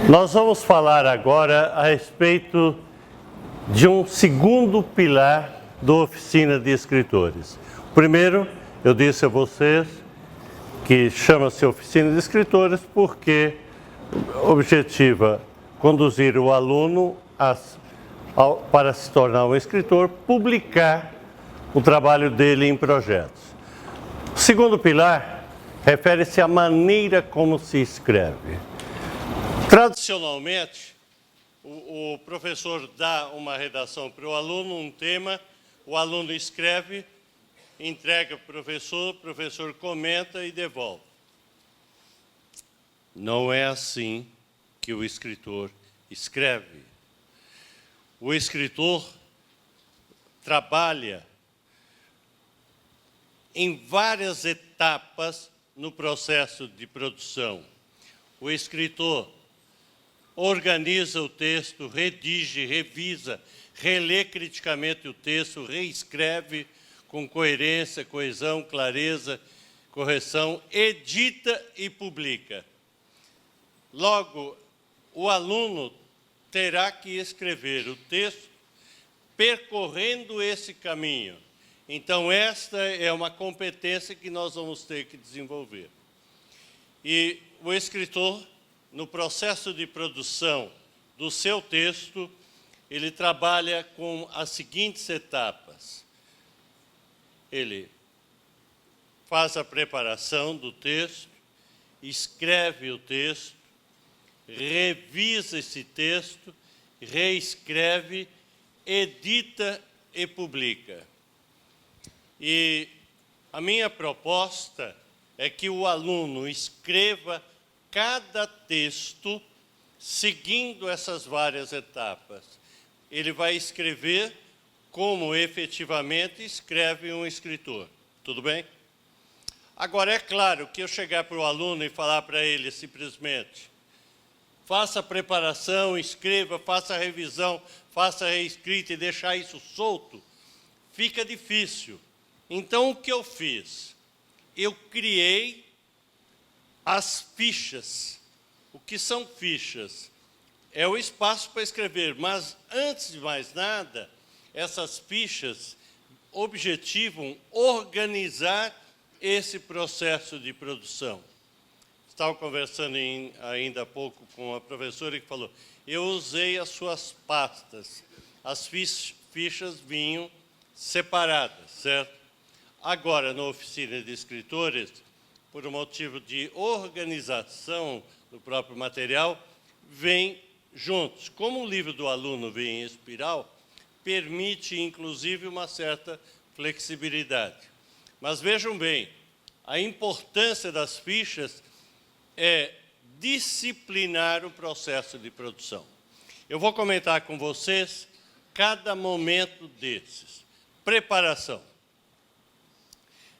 Nós vamos falar agora a respeito de um segundo pilar da oficina de escritores. O primeiro, eu disse a vocês que chama-se oficina de escritores porque objetiva conduzir o aluno para se tornar um escritor, publicar o trabalho dele em projetos. O segundo pilar refere-se à maneira como se escreve. Tradicionalmente, o professor dá uma redação para o aluno, um tema, o aluno escreve, entrega para o professor comenta e devolve. Não é assim que o escritor escreve. O escritor trabalha em várias etapas no processo de produção. O escritor organiza o texto, redige, revisa, relê criticamente o texto, reescreve com coerência, coesão, clareza, correção, edita e publica. Logo, o aluno terá que escrever o texto percorrendo esse caminho. Então, esta é uma competência que nós vamos ter que desenvolver. E o escritor, no processo de produção do seu texto, ele trabalha com as seguintes etapas. Ele faz a preparação do texto, escreve o texto, revisa esse texto, reescreve, edita e publica. E a minha proposta é que o aluno escreva cada texto seguindo essas várias etapas. Ele vai escrever como efetivamente escreve um escritor. Tudo bem? Agora, é claro que eu chegar para o aluno e falar para ele simplesmente faça a preparação, escreva, faça a revisão, faça a reescrita e deixar isso solto, fica difícil. Então, o que eu fiz? Eu criei as fichas. O que são fichas? É o espaço para escrever, mas, antes de mais nada, essas fichas objetivam organizar esse processo de produção. Estava conversando ainda há pouco com a professora que falou, eu usei as suas pastas, as fichas vinham separadas, certo? Agora, na oficina de escritores, por um motivo de organização do próprio material, vem juntos. Como o livro do aluno vem em espiral, permite, inclusive, uma certa flexibilidade. Mas vejam bem, a importância das fichas é disciplinar o processo de produção. Eu vou comentar com vocês cada momento desses. Preparação.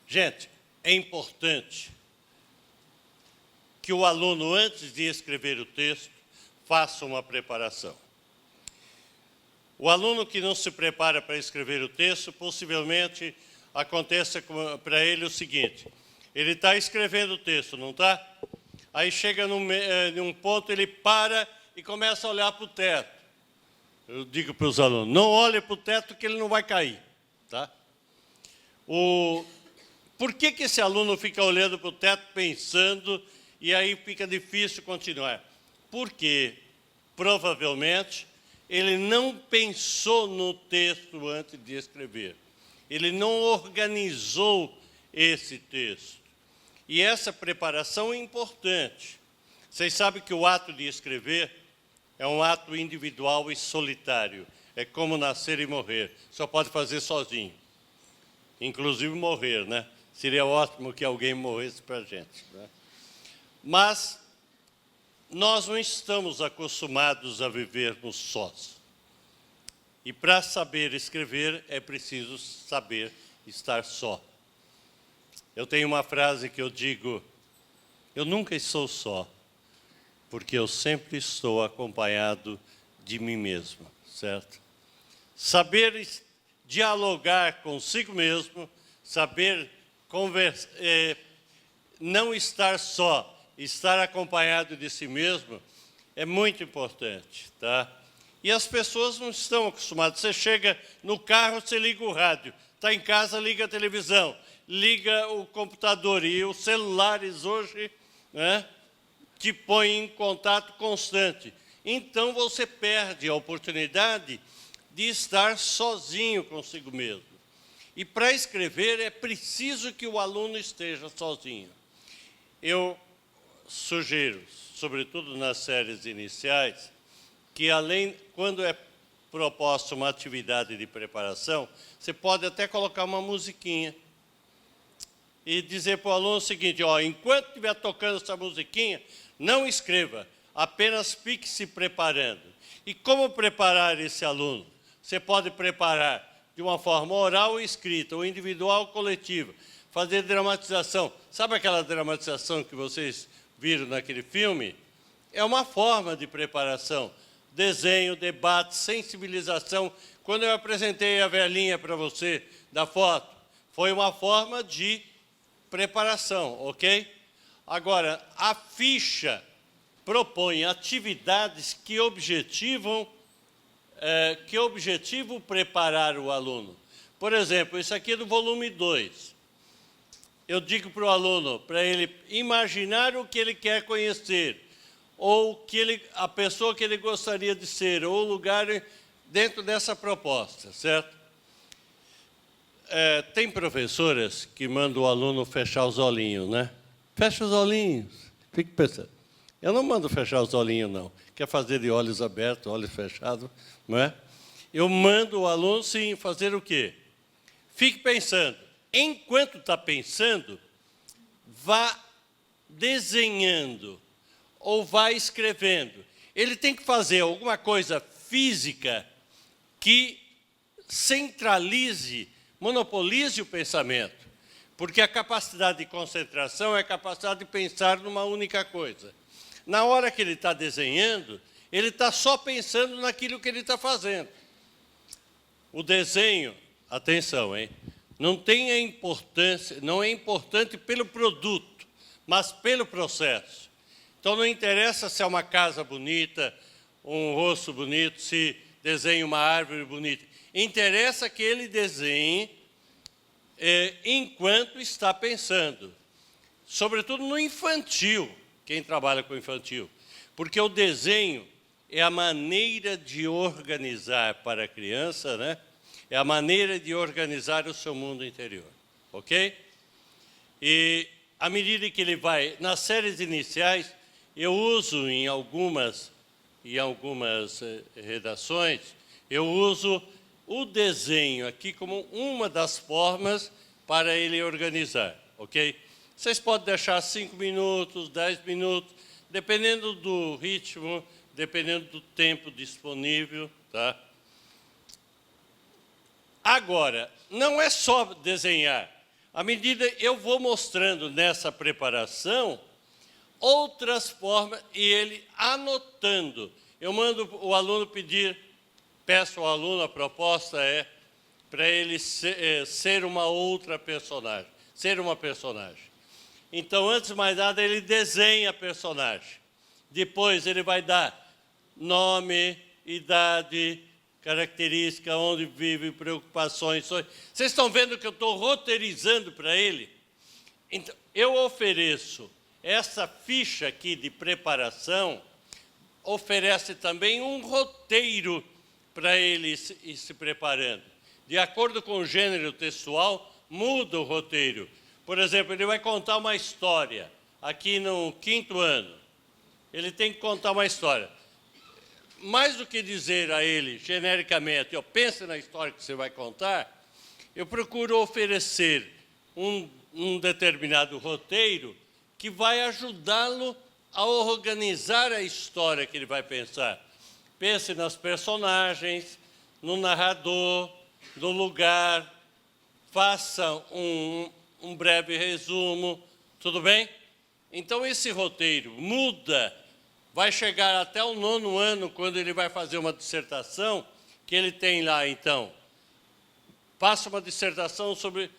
Gente, é importante que o aluno, antes de escrever o texto, faça uma preparação. O aluno que não se prepara para escrever o texto, possivelmente aconteça para ele o seguinte, ele está escrevendo o texto, não está? Aí chega num ponto, ele para e começa a olhar para o teto. Eu digo para os alunos, não olhe para o teto que ele não vai cair. Tá? Por que esse aluno fica olhando para o teto, pensando, e aí fica difícil continuar? Porque, provavelmente, ele não pensou no texto antes de escrever. Ele não organizou esse texto. E essa preparação é importante. Vocês sabem que o ato de escrever é um ato individual e solitário. É como nascer e morrer. Só pode fazer sozinho. Inclusive morrer, né? Seria ótimo que alguém morresse para a gente. Né? Mas nós não estamos acostumados a vivermos sós. E para saber escrever, é preciso saber estar só. Eu tenho uma frase que eu digo, eu nunca estou só, porque eu sempre estou acompanhado de mim mesmo, certo? Saber dialogar consigo mesmo, saber não estar só, estar acompanhado de si mesmo, É muito importante, tá? E as pessoas não estão acostumadas. Você chega no carro, você liga o rádio. Está em casa, liga a televisão, liga o computador. E os celulares hoje, né, te põem em contato constante. Então, você perde a oportunidade de estar sozinho consigo mesmo. E para escrever é preciso que o aluno esteja sozinho. Eu sugiro, sobretudo nas séries iniciais, que quando é proposta uma atividade de preparação, você pode até colocar uma musiquinha e dizer para o aluno o seguinte, ó, enquanto estiver tocando essa musiquinha, não escreva, apenas fique se preparando. E como preparar esse aluno? Você pode preparar de uma forma oral ou escrita, ou individual ou coletiva, fazer dramatização. Sabe aquela dramatização que vocês viram naquele filme? É uma forma de preparação. Desenho, debate, sensibilização. Quando eu apresentei a velhinha para você da foto, foi uma forma de preparação, ok? Agora, a ficha propõe atividades que objetivam preparar o aluno. Por exemplo, isso aqui é do volume 2. Eu digo para o aluno, para ele imaginar o que ele quer conhecer, ou a pessoa que ele gostaria de ser, ou o lugar dentro dessa proposta, certo? Tem professoras que mandam o aluno fechar os olhinhos, né? Fecha os olhinhos. Fique pensando. Eu não mando fechar os olhinhos, não. Quer fazer de olhos abertos, olhos fechados, não é? Eu mando o aluno, sim, fazer o quê? Fique pensando. Enquanto está pensando, vá desenhando ou vá escrevendo. Ele tem que fazer alguma coisa física que centralize, monopolize o pensamento. Porque a capacidade de concentração é a capacidade de pensar numa única coisa. Na hora que ele está desenhando, ele está só pensando naquilo que ele está fazendo. O desenho, atenção, hein? Não é importante pelo produto, mas pelo processo. Então, não interessa se é uma casa bonita, um rosto bonito, se desenha uma árvore bonita. Interessa que ele desenhe enquanto está pensando. Sobretudo no infantil, quem trabalha com infantil. Porque o desenho é a maneira de organizar para a criança, né? É a maneira de organizar o seu mundo interior, ok? E à medida que ele vai, nas séries iniciais, eu uso em algumas redações, eu uso o desenho aqui como uma das formas para ele organizar, ok? Vocês podem deixar 5 minutos, 10 minutos, dependendo do ritmo, dependendo do tempo disponível, tá? Agora, não é só desenhar. À medida que eu vou mostrando nessa preparação, outras formas, e ele anotando. Eu mando o aluno peço ao aluno, a proposta é para ele ser uma outra personagem, ser uma personagem. Então, antes de mais nada, ele desenha a personagem. Depois, ele vai dar nome, idade, característica, onde vive, preocupações. Vocês estão vendo que eu estou roteirizando para ele? Então, eu ofereço essa ficha aqui de preparação, oferece também um roteiro para ele ir se preparando. De acordo com o gênero textual, muda o roteiro. Por exemplo, ele vai contar uma história, aqui no 5º ano. Ele tem que contar uma história. Mais do que dizer a ele, genericamente, pense na história que você vai contar, eu procuro oferecer um determinado roteiro que vai ajudá-lo a organizar a história que ele vai pensar. Pense nas personagens, no narrador, no lugar, faça um breve resumo, tudo bem? Então, esse roteiro muda, vai chegar até o 9º ano, quando ele vai fazer uma dissertação, que ele tem lá, então, faça uma dissertação sobre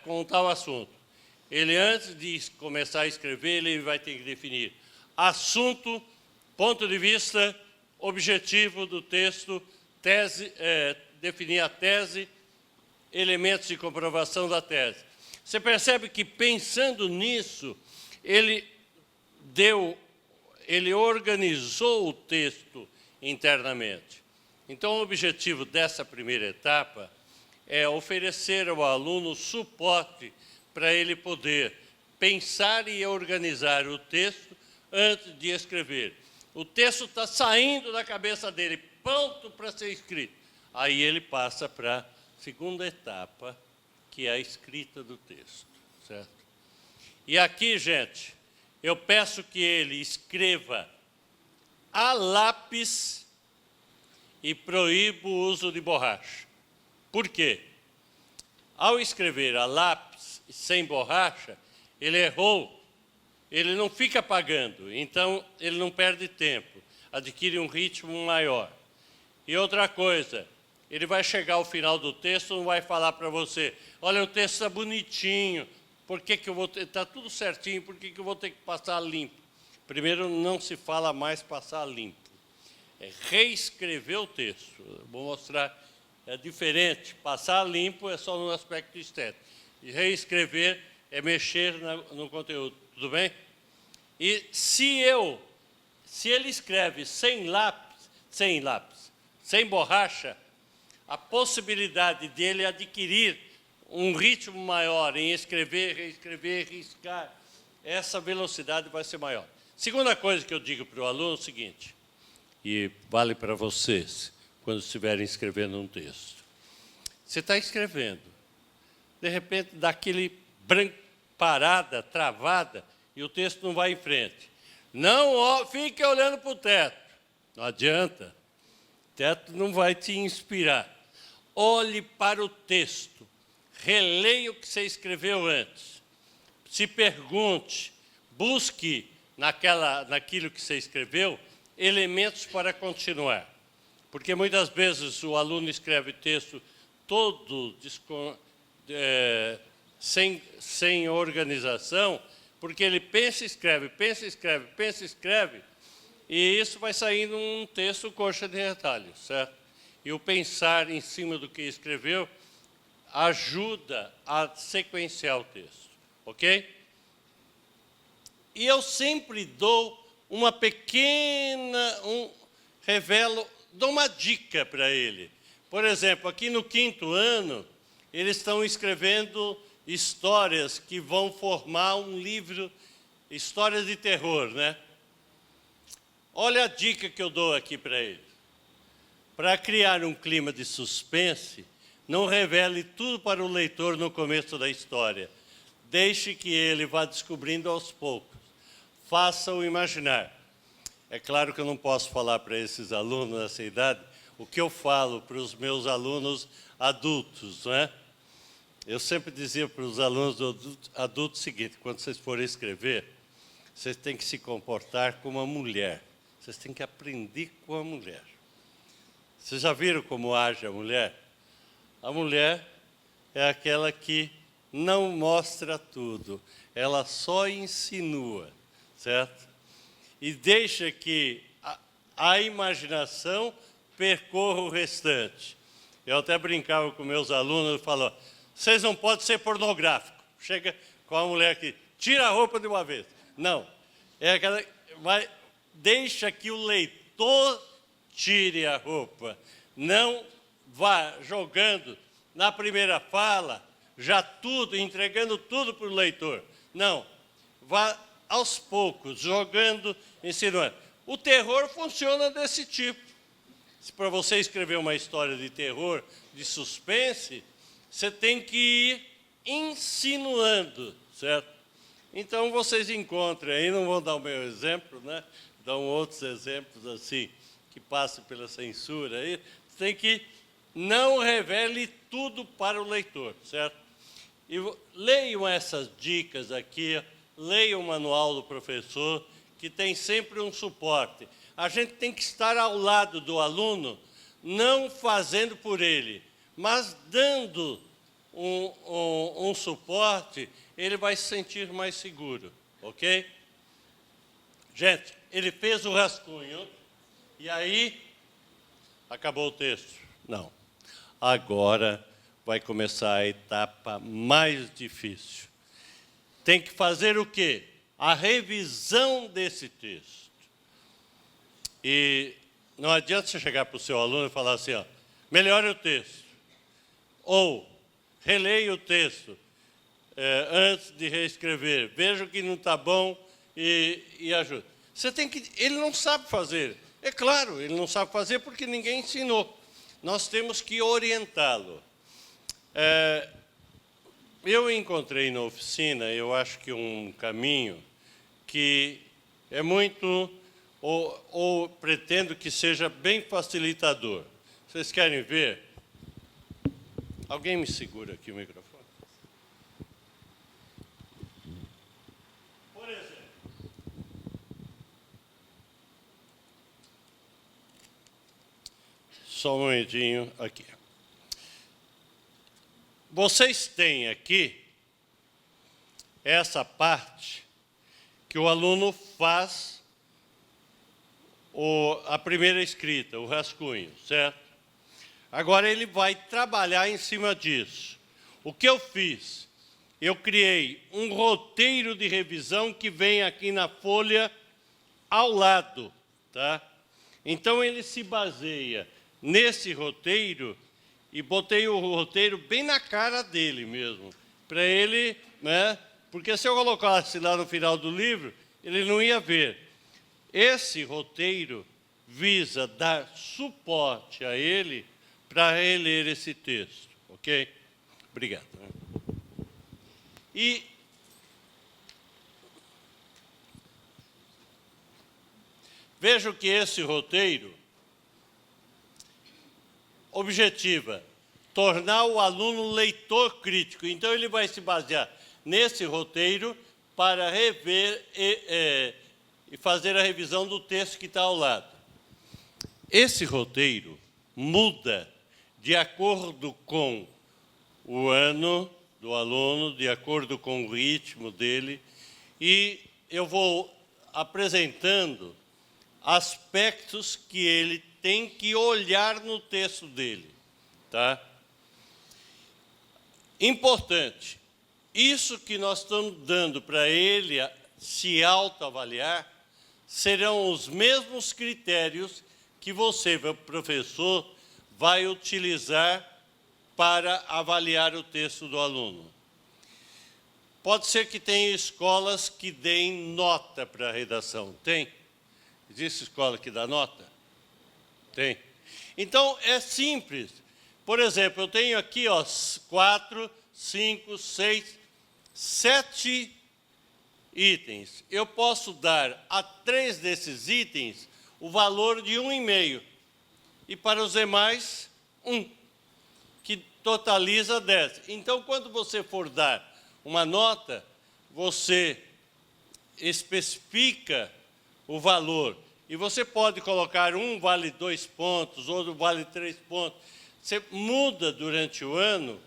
com tal assunto. Ele, antes de começar a escrever, ele vai ter que definir assunto, Ponto de vista objetivo do texto, definir a tese, elementos de comprovação da tese. Você percebe que, pensando nisso, ele organizou o texto internamente. Então, o objetivo dessa primeira etapa é oferecer ao aluno suporte para ele poder pensar e organizar o texto antes de escrever. O texto está saindo da cabeça dele, pronto para ser escrito. Aí ele passa para a segunda etapa, que é a escrita do texto, certo? E aqui, gente, eu peço que ele escreva a lápis e proíbo o uso de borracha. Por quê? Ao escrever a lápis sem borracha, ele errou, ele não fica apagando, então ele não perde tempo, adquire um ritmo maior. E outra coisa, ele vai chegar ao final do texto, não vai falar para você, olha, o texto está bonitinho, por que eu vou ter, está tudo certinho, por que eu vou ter que passar limpo? Primeiro, não se fala mais passar limpo, é reescrever o texto. Vou mostrar, é diferente, passar limpo é só no aspecto estético, e reescrever é mexer no conteúdo, tudo bem? E se ele escreve sem lápis, sem borracha, a possibilidade dele adquirir um ritmo maior em escrever, reescrever, riscar, essa velocidade vai ser maior. Segunda coisa que eu digo para o aluno é o seguinte, e vale para vocês, quando estiverem escrevendo um texto. Você está escrevendo, de repente dá aquele parada, travada, e o texto não vai em frente. Não fique olhando para o teto, não adianta, o teto não vai te inspirar. Olhe para o texto, releia o que você escreveu antes, se pergunte, busque naquilo que você escreveu, elementos para continuar. Porque muitas vezes o aluno escreve texto todo sem organização, porque ele pensa e escreve, pensa e escreve, pensa e escreve, e isso vai saindo um texto coxa de retalhos, certo? E o pensar em cima do que escreveu ajuda a sequenciar o texto, ok? E eu sempre dou uma dou uma dica para ele. Por exemplo, aqui no 5º ano, eles estão escrevendo histórias que vão formar um livro, histórias de terror, né? Olha a dica que eu dou aqui para ele. Para criar um clima de suspense, não revele tudo para o leitor no começo da história. Deixe que ele vá descobrindo aos poucos. Faça-o imaginar. É claro que eu não posso falar para esses alunos dessa idade o que eu falo para os meus alunos adultos, não é? Eu sempre dizia para os alunos adultos o seguinte, quando vocês forem escrever, vocês têm que se comportar como uma mulher. Vocês têm que aprender com a mulher. Vocês já viram como age a mulher? A mulher é aquela que não mostra tudo, ela só insinua, certo? E deixa que a imaginação percorra o restante. Eu até brincava com meus alunos e falava, vocês não podem ser pornográficos. Chega com a mulher que tira a roupa de uma vez. Não, é aquela deixa que o leitor tire a roupa. Não vá jogando na primeira fala, já tudo, entregando tudo para o leitor. Não, vá aos poucos, jogando, ensinando. O terror funciona desse tipo. Se para você escrever uma história de terror, de suspense, você tem que ir insinuando, certo? Então, vocês encontram aí, não vou dar o meu exemplo, né? Dão outros exemplos assim, que passam pela censura aí. Você tem que não revele tudo para o leitor, certo? E leiam essas dicas aqui, leiam o manual do professor, que tem sempre um suporte. A gente tem que estar ao lado do aluno, não fazendo por ele, mas dando um suporte, ele vai se sentir mais seguro, ok? Gente, ele fez o rascunho, e aí acabou o texto. Não. Agora vai começar a etapa mais difícil. Tem que fazer o quê? A revisão desse texto. E não adianta você chegar para o seu aluno e falar assim, ó, melhore o texto. Ou releia o texto antes de reescrever. Veja o que não está bom e ajude. Você tem que... Ele não sabe fazer. É claro, ele não sabe fazer porque ninguém ensinou. Nós temos que orientá-lo. Eu encontrei na oficina, eu acho que um caminho que é muito, ou pretendo que seja bem facilitador. Vocês querem ver? Alguém me segura aqui o microfone? Por exemplo, só um momentinho aqui. Vocês têm aqui essa parte que o aluno faz a primeira escrita, o rascunho, certo? Agora ele vai trabalhar em cima disso. O que eu fiz? Eu criei um roteiro de revisão que vem aqui na folha ao lado, tá? Então ele se baseia nesse roteiro e botei o roteiro bem na cara dele mesmo, para ele, né? Porque se eu colocasse lá no final do livro, ele não ia ver. Esse roteiro visa dar suporte a ele para reler esse texto, ok? Obrigado. E vejo que esse roteiro objetiva tornar o aluno leitor crítico. Então, ele vai se basear nesse roteiro para rever e fazer a revisão do texto que está ao lado. Esse roteiro muda de acordo com o ano do aluno, de acordo com o ritmo dele, e eu vou apresentando aspectos que ele tem que olhar no texto dele, tá? Importante, isso que nós estamos dando para ele se autoavaliar serão os mesmos critérios que você, professor, vai utilizar para avaliar o texto do aluno. Pode ser que tenha escolas que deem nota para a redação. Tem? Existe escola que dá nota? Tem. Então, é simples. Por exemplo, eu tenho aqui 4, 5, 6, 7 itens. Eu posso dar a 3 desses itens o valor de 1,5. E para os demais, 1, que totaliza 10. Então, quando você for dar uma nota, você especifica o valor. E você pode colocar um vale 2 pontos, outro vale 3 pontos. Você muda durante o ano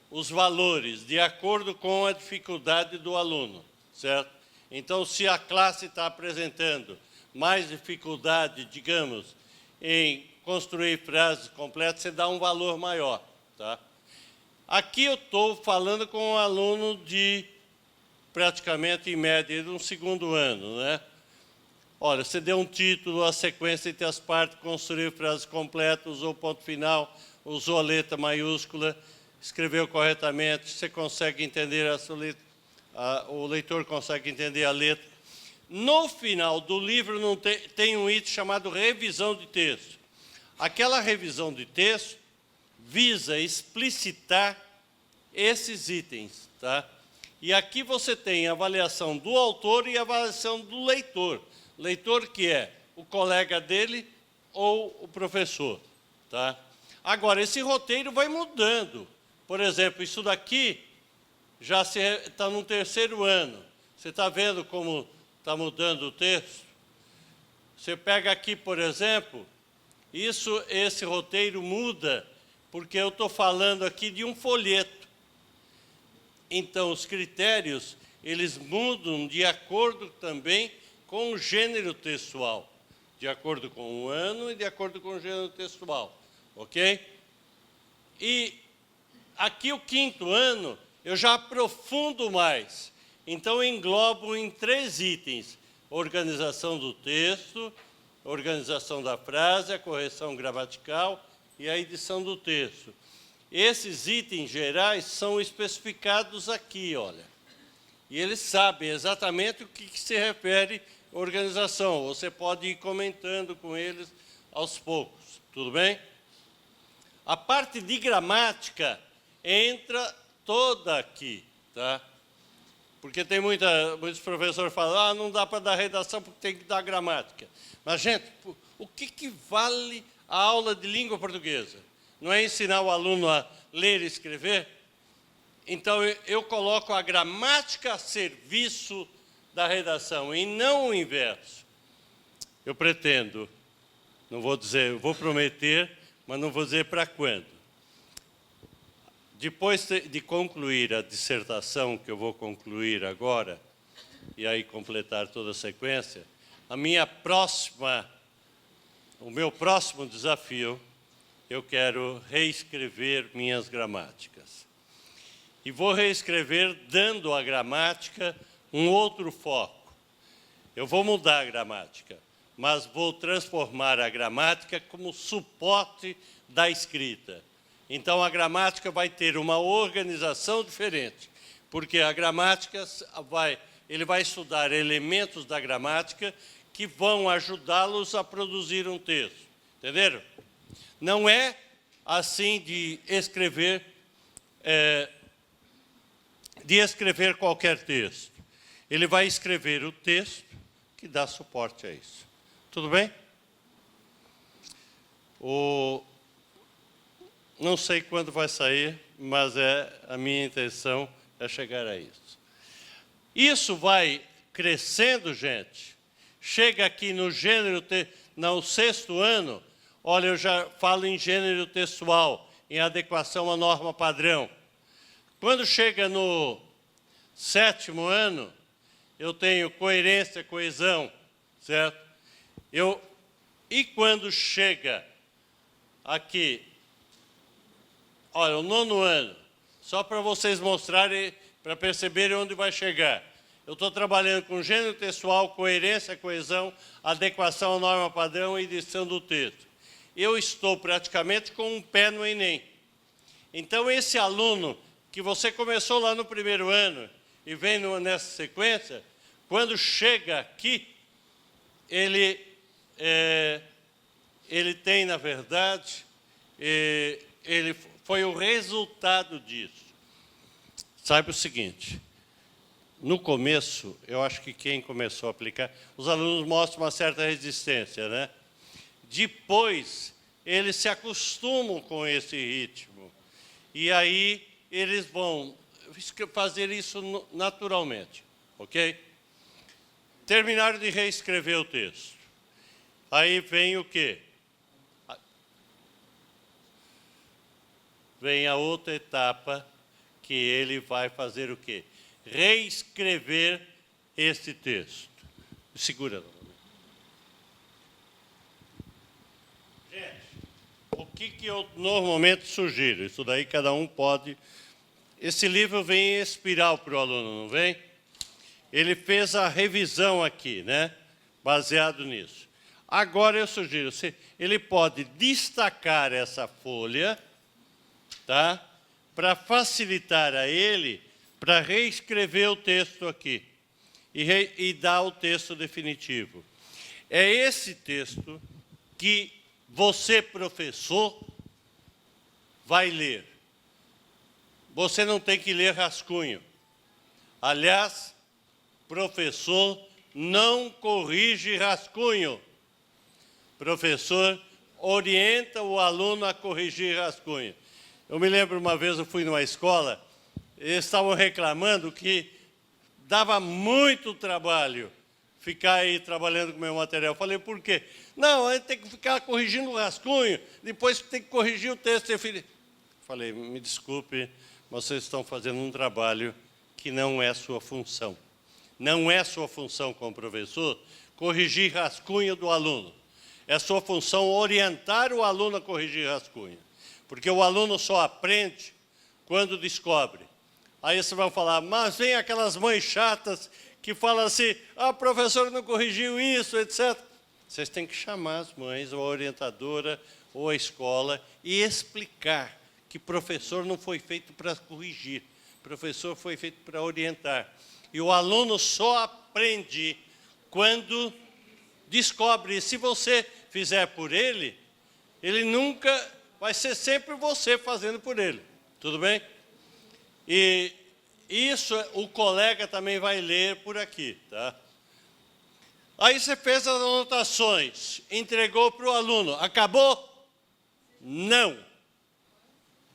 os valores de acordo com a dificuldade do aluno, certo? Então, se a classe está apresentando mais dificuldade, digamos, em construir frases completas, você dá um valor maior, tá? Aqui eu estou falando com um aluno de praticamente, em média, de um segundo ano, né? Olha, você deu um título, a sequência entre as partes, construiu frases completas, usou ponto final, usou a letra maiúscula, escreveu corretamente, você consegue entender a sua letra, o leitor consegue entender a letra. No final do livro não tem um item chamado revisão de texto. Aquela revisão de texto visa explicitar esses itens, tá? E aqui você tem a avaliação do autor e a avaliação do leitor. Leitor que é o colega dele ou o professor, tá? Agora, esse roteiro vai mudando. Por exemplo, isso daqui já está no 3º ano. Você está vendo como está mudando o texto? Você pega aqui, por exemplo, esse roteiro muda porque eu estou falando aqui de um folheto. Então, os critérios, eles mudam de acordo também com o gênero textual, de acordo com o ano e de acordo com o gênero textual, ok? E aqui o 5º ano, eu já aprofundo mais. Então, englobo em 3 itens: organização do texto, organização da frase, a correção gramatical e a edição do texto. Esses itens gerais são especificados aqui, olha. E eles sabem exatamente o que se refere à organização. Você pode ir comentando com eles aos poucos, tudo bem? A parte de gramática entra toda aqui, tá? Porque tem muitos professores que falam, não dá para dar redação porque tem que dar gramática. Mas, gente, o que vale a aula de língua portuguesa? Não é ensinar o aluno a ler e escrever? Então, eu coloco a gramática a serviço da redação, e não o inverso. Eu pretendo, não vou dizer, eu vou prometer, mas não vou dizer para quando. Depois de concluir a dissertação, que eu vou concluir agora, e aí completar toda a sequência, o meu próximo desafio, eu quero reescrever minhas gramáticas. E vou reescrever dando à gramática um outro foco. Eu vou mudar a gramática, mas vou transformar a gramática como suporte da escrita. Então, a gramática vai ter uma organização diferente, porque a gramática ele vai estudar elementos da gramática que vão ajudá-los a produzir um texto. Entenderam? Não é assim de escrever qualquer texto. Ele vai escrever o texto que dá suporte a isso. Tudo bem? Não sei quando vai sair, mas a minha intenção é chegar a isso. Isso vai crescendo, gente. Chega aqui no gênero, no 6º ano, olha, eu já falo em gênero textual, em adequação à norma padrão. Quando chega no 7º ano, eu tenho coerência, coesão, certo? E quando chega aqui, olha, o 9º ano, só para vocês mostrarem, para perceberem onde vai chegar. Eu estou trabalhando com gênero textual, coerência, coesão, adequação à norma padrão e edição do texto. Eu estou praticamente com um pé no Enem. Então, esse aluno que você começou lá no 1º ano e vem nessa sequência, quando chega aqui, ele tem, na verdade, ele foi o resultado disso. Saiba o seguinte, no começo, eu acho que quem começou a aplicar, os alunos mostram uma certa resistência, né? Depois, eles se acostumam com esse ritmo. E aí, eles vão fazer isso naturalmente, ok? Terminaram de reescrever o texto. Aí vem o quê? Vem a outra etapa, que ele vai fazer o quê? Reescrever esse texto. Segura. Gente, o que eu normalmente sugiro? Isso daí cada um pode... Esse livro vem em espiral para o aluno, não vem? Ele fez a revisão aqui, né? Baseado nisso. Agora eu sugiro, ele pode destacar essa folha, tá? Para facilitar a ele, para reescrever o texto aqui e dar o texto definitivo. É esse texto que você, professor, vai ler. Você não tem que ler rascunho. Aliás, professor não corrige rascunho. Professor orienta o aluno a corrigir rascunho. Eu me lembro uma vez, eu fui numa escola, eles estavam reclamando que dava muito trabalho ficar aí trabalhando com o meu material. Eu falei, por quê? Não, a gente tem que ficar corrigindo o rascunho, depois tem que corrigir o texto. Falei, me desculpe, mas vocês estão fazendo um trabalho que não é sua função. Não é sua função como professor corrigir rascunho do aluno. É sua função orientar o aluno a corrigir rascunho. Porque o aluno só aprende quando descobre. Aí você vai falar, mas vem aquelas mães chatas que falam assim, ah, professor não corrigiu isso, etc. Vocês têm que chamar as mães, ou a orientadora, ou a escola, e explicar que professor não foi feito para corrigir. Professor foi feito para orientar. E o aluno só aprende quando descobre. E se você fizer por ele, ele nunca vai ser sempre você fazendo por ele. Tudo bem? E isso o colega também vai ler por aqui, tá? Aí você fez as anotações, entregou para o aluno. Acabou? Não.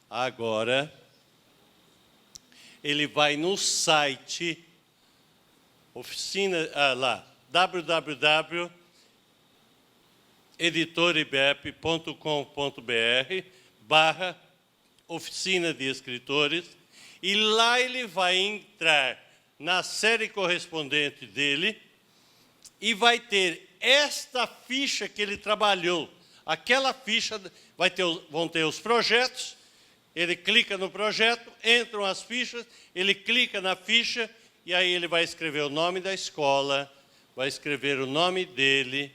Agora, ele vai no site, www.editoribep.com.br/oficina de escritores, e lá ele vai entrar na série correspondente dele e vai ter esta ficha que ele trabalhou. Aquela ficha vão ter os projetos, ele clica no projeto, entram as fichas, ele clica na ficha e aí ele vai escrever o nome da escola, vai escrever o nome dele,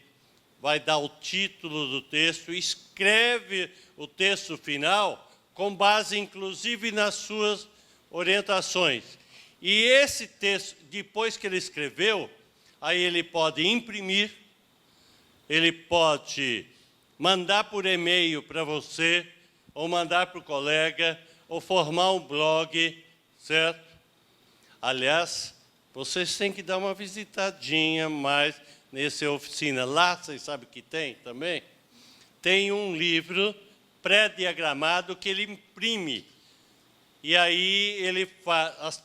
vai dar o título do texto, escreve o texto final com base, inclusive, nas suas orientações. E esse texto, depois que ele escreveu, aí ele pode imprimir, ele pode mandar por e-mail para você, ou mandar para o colega, ou formar um blog, certo? Aliás, vocês têm que dar uma visitadinha mais nessa oficina. Lá, vocês sabem que tem também? Tem um livro pré-diagramado que ele imprime. E aí ele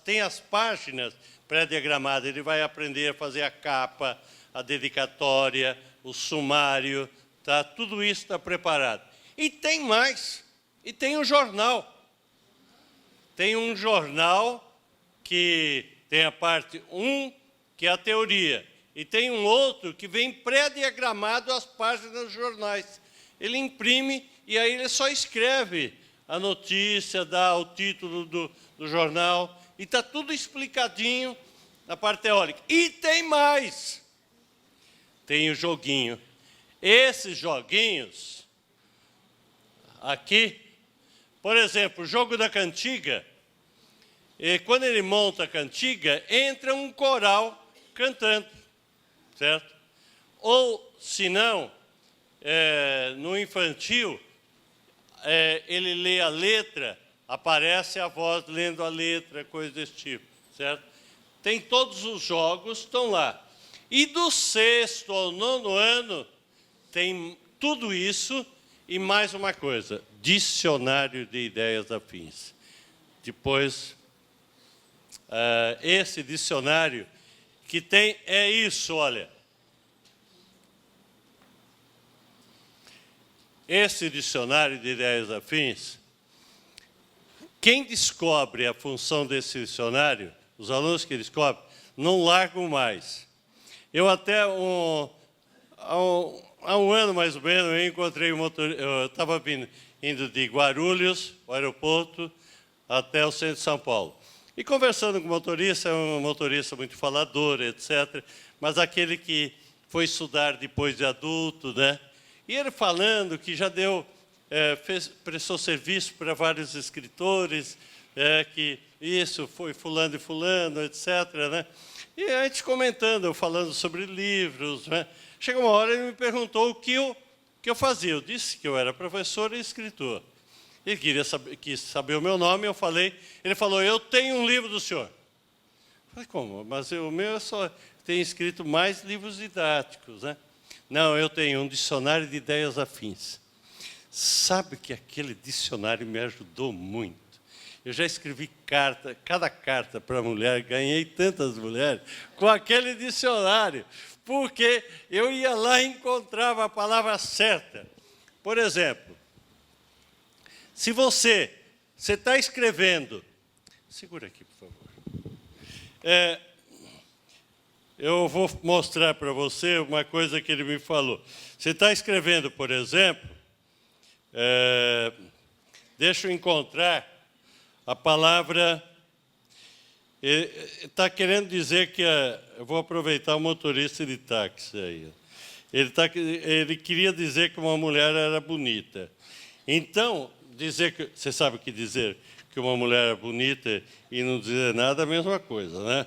tem as páginas pré-diagramadas, ele vai aprender a fazer a capa, a dedicatória, o sumário, tá? Tudo isso está preparado. E tem mais, e tem um jornal. Tem um jornal que tem a parte 1, que é a teoria, e tem um outro que vem pré-diagramado as páginas dos jornais. Ele imprime e aí ele só escreve a notícia, dá o título do jornal, e está tudo explicadinho na parte teórica. E tem mais. Tem o joguinho. Esses joguinhos, aqui, por exemplo, o jogo da cantiga, quando ele monta a cantiga, entra um coral cantando, certo? Ou, se não, no infantil, ele lê a letra, aparece a voz lendo a letra, coisa desse tipo, certo? Tem todos os jogos, estão lá. E do 6º ao 9º ano, tem tudo isso e mais uma coisa, dicionário de ideias afins. Depois, esse dicionário que tem, é isso, olha. Esse dicionário de ideias afins, quem descobre a função desse dicionário, os alunos que descobrem, não largam mais. Eu até, há um ano mais ou menos, eu encontrei um motorista, eu estava indo de Guarulhos, o aeroporto, até o centro de São Paulo. E conversando com o motorista, é um motorista muito falador, etc., mas aquele que foi estudar depois de adulto, né? E ele falando que já prestou serviço para vários escritores, que isso foi fulano e fulano, etc., né? E a gente comentando, falando sobre livros, né? Chegou uma hora, ele me perguntou o que eu fazia. Eu disse que eu era professor e escritor. Ele quis saber o meu nome, eu falei. Ele falou, eu tenho um livro do senhor. Eu falei, como? Mas o meu só tem escrito mais livros didáticos, né? Não, eu tenho um dicionário de ideias afins. Sabe que aquele dicionário me ajudou muito. Eu já escrevi cada carta para a mulher, ganhei tantas mulheres com aquele dicionário, porque eu ia lá e encontrava a palavra certa. Por exemplo, se você está escrevendo, segura aqui, por favor. eu vou mostrar para você uma coisa que ele me falou. Você está escrevendo, por exemplo, deixa eu encontrar a palavra... Está querendo dizer que... eu vou aproveitar o motorista de táxi aí. Ele queria dizer que uma mulher era bonita. Então, dizer que... Você sabe o que dizer? Que uma mulher é bonita e não dizer nada é a mesma coisa, né?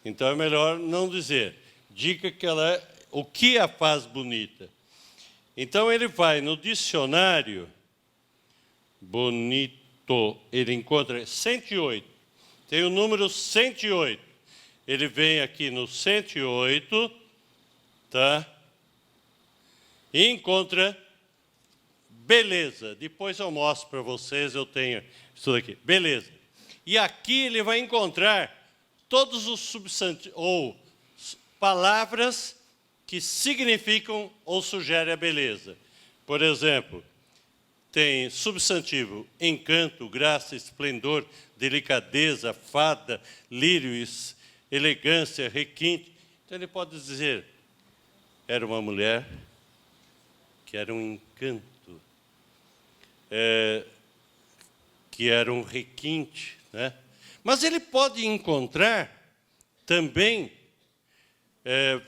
Então, é melhor não dizer. Diga que ela é... O que a faz bonita? Então, ele vai no dicionário... Bonito. Ele encontra 108. Tem o número 108. Ele vem aqui no 108, tá? E encontra beleza. Depois eu mostro para vocês, eu tenho isso daqui. Beleza. E aqui ele vai encontrar todos os substantivos, ou palavras que significam ou sugerem a beleza. Por exemplo, tem substantivo encanto, graça, esplendor, delicadeza, fada, lírios, elegância, requinte. Então ele pode dizer, era uma mulher que era um encanto, que era um requinte, né? Mas ele pode encontrar também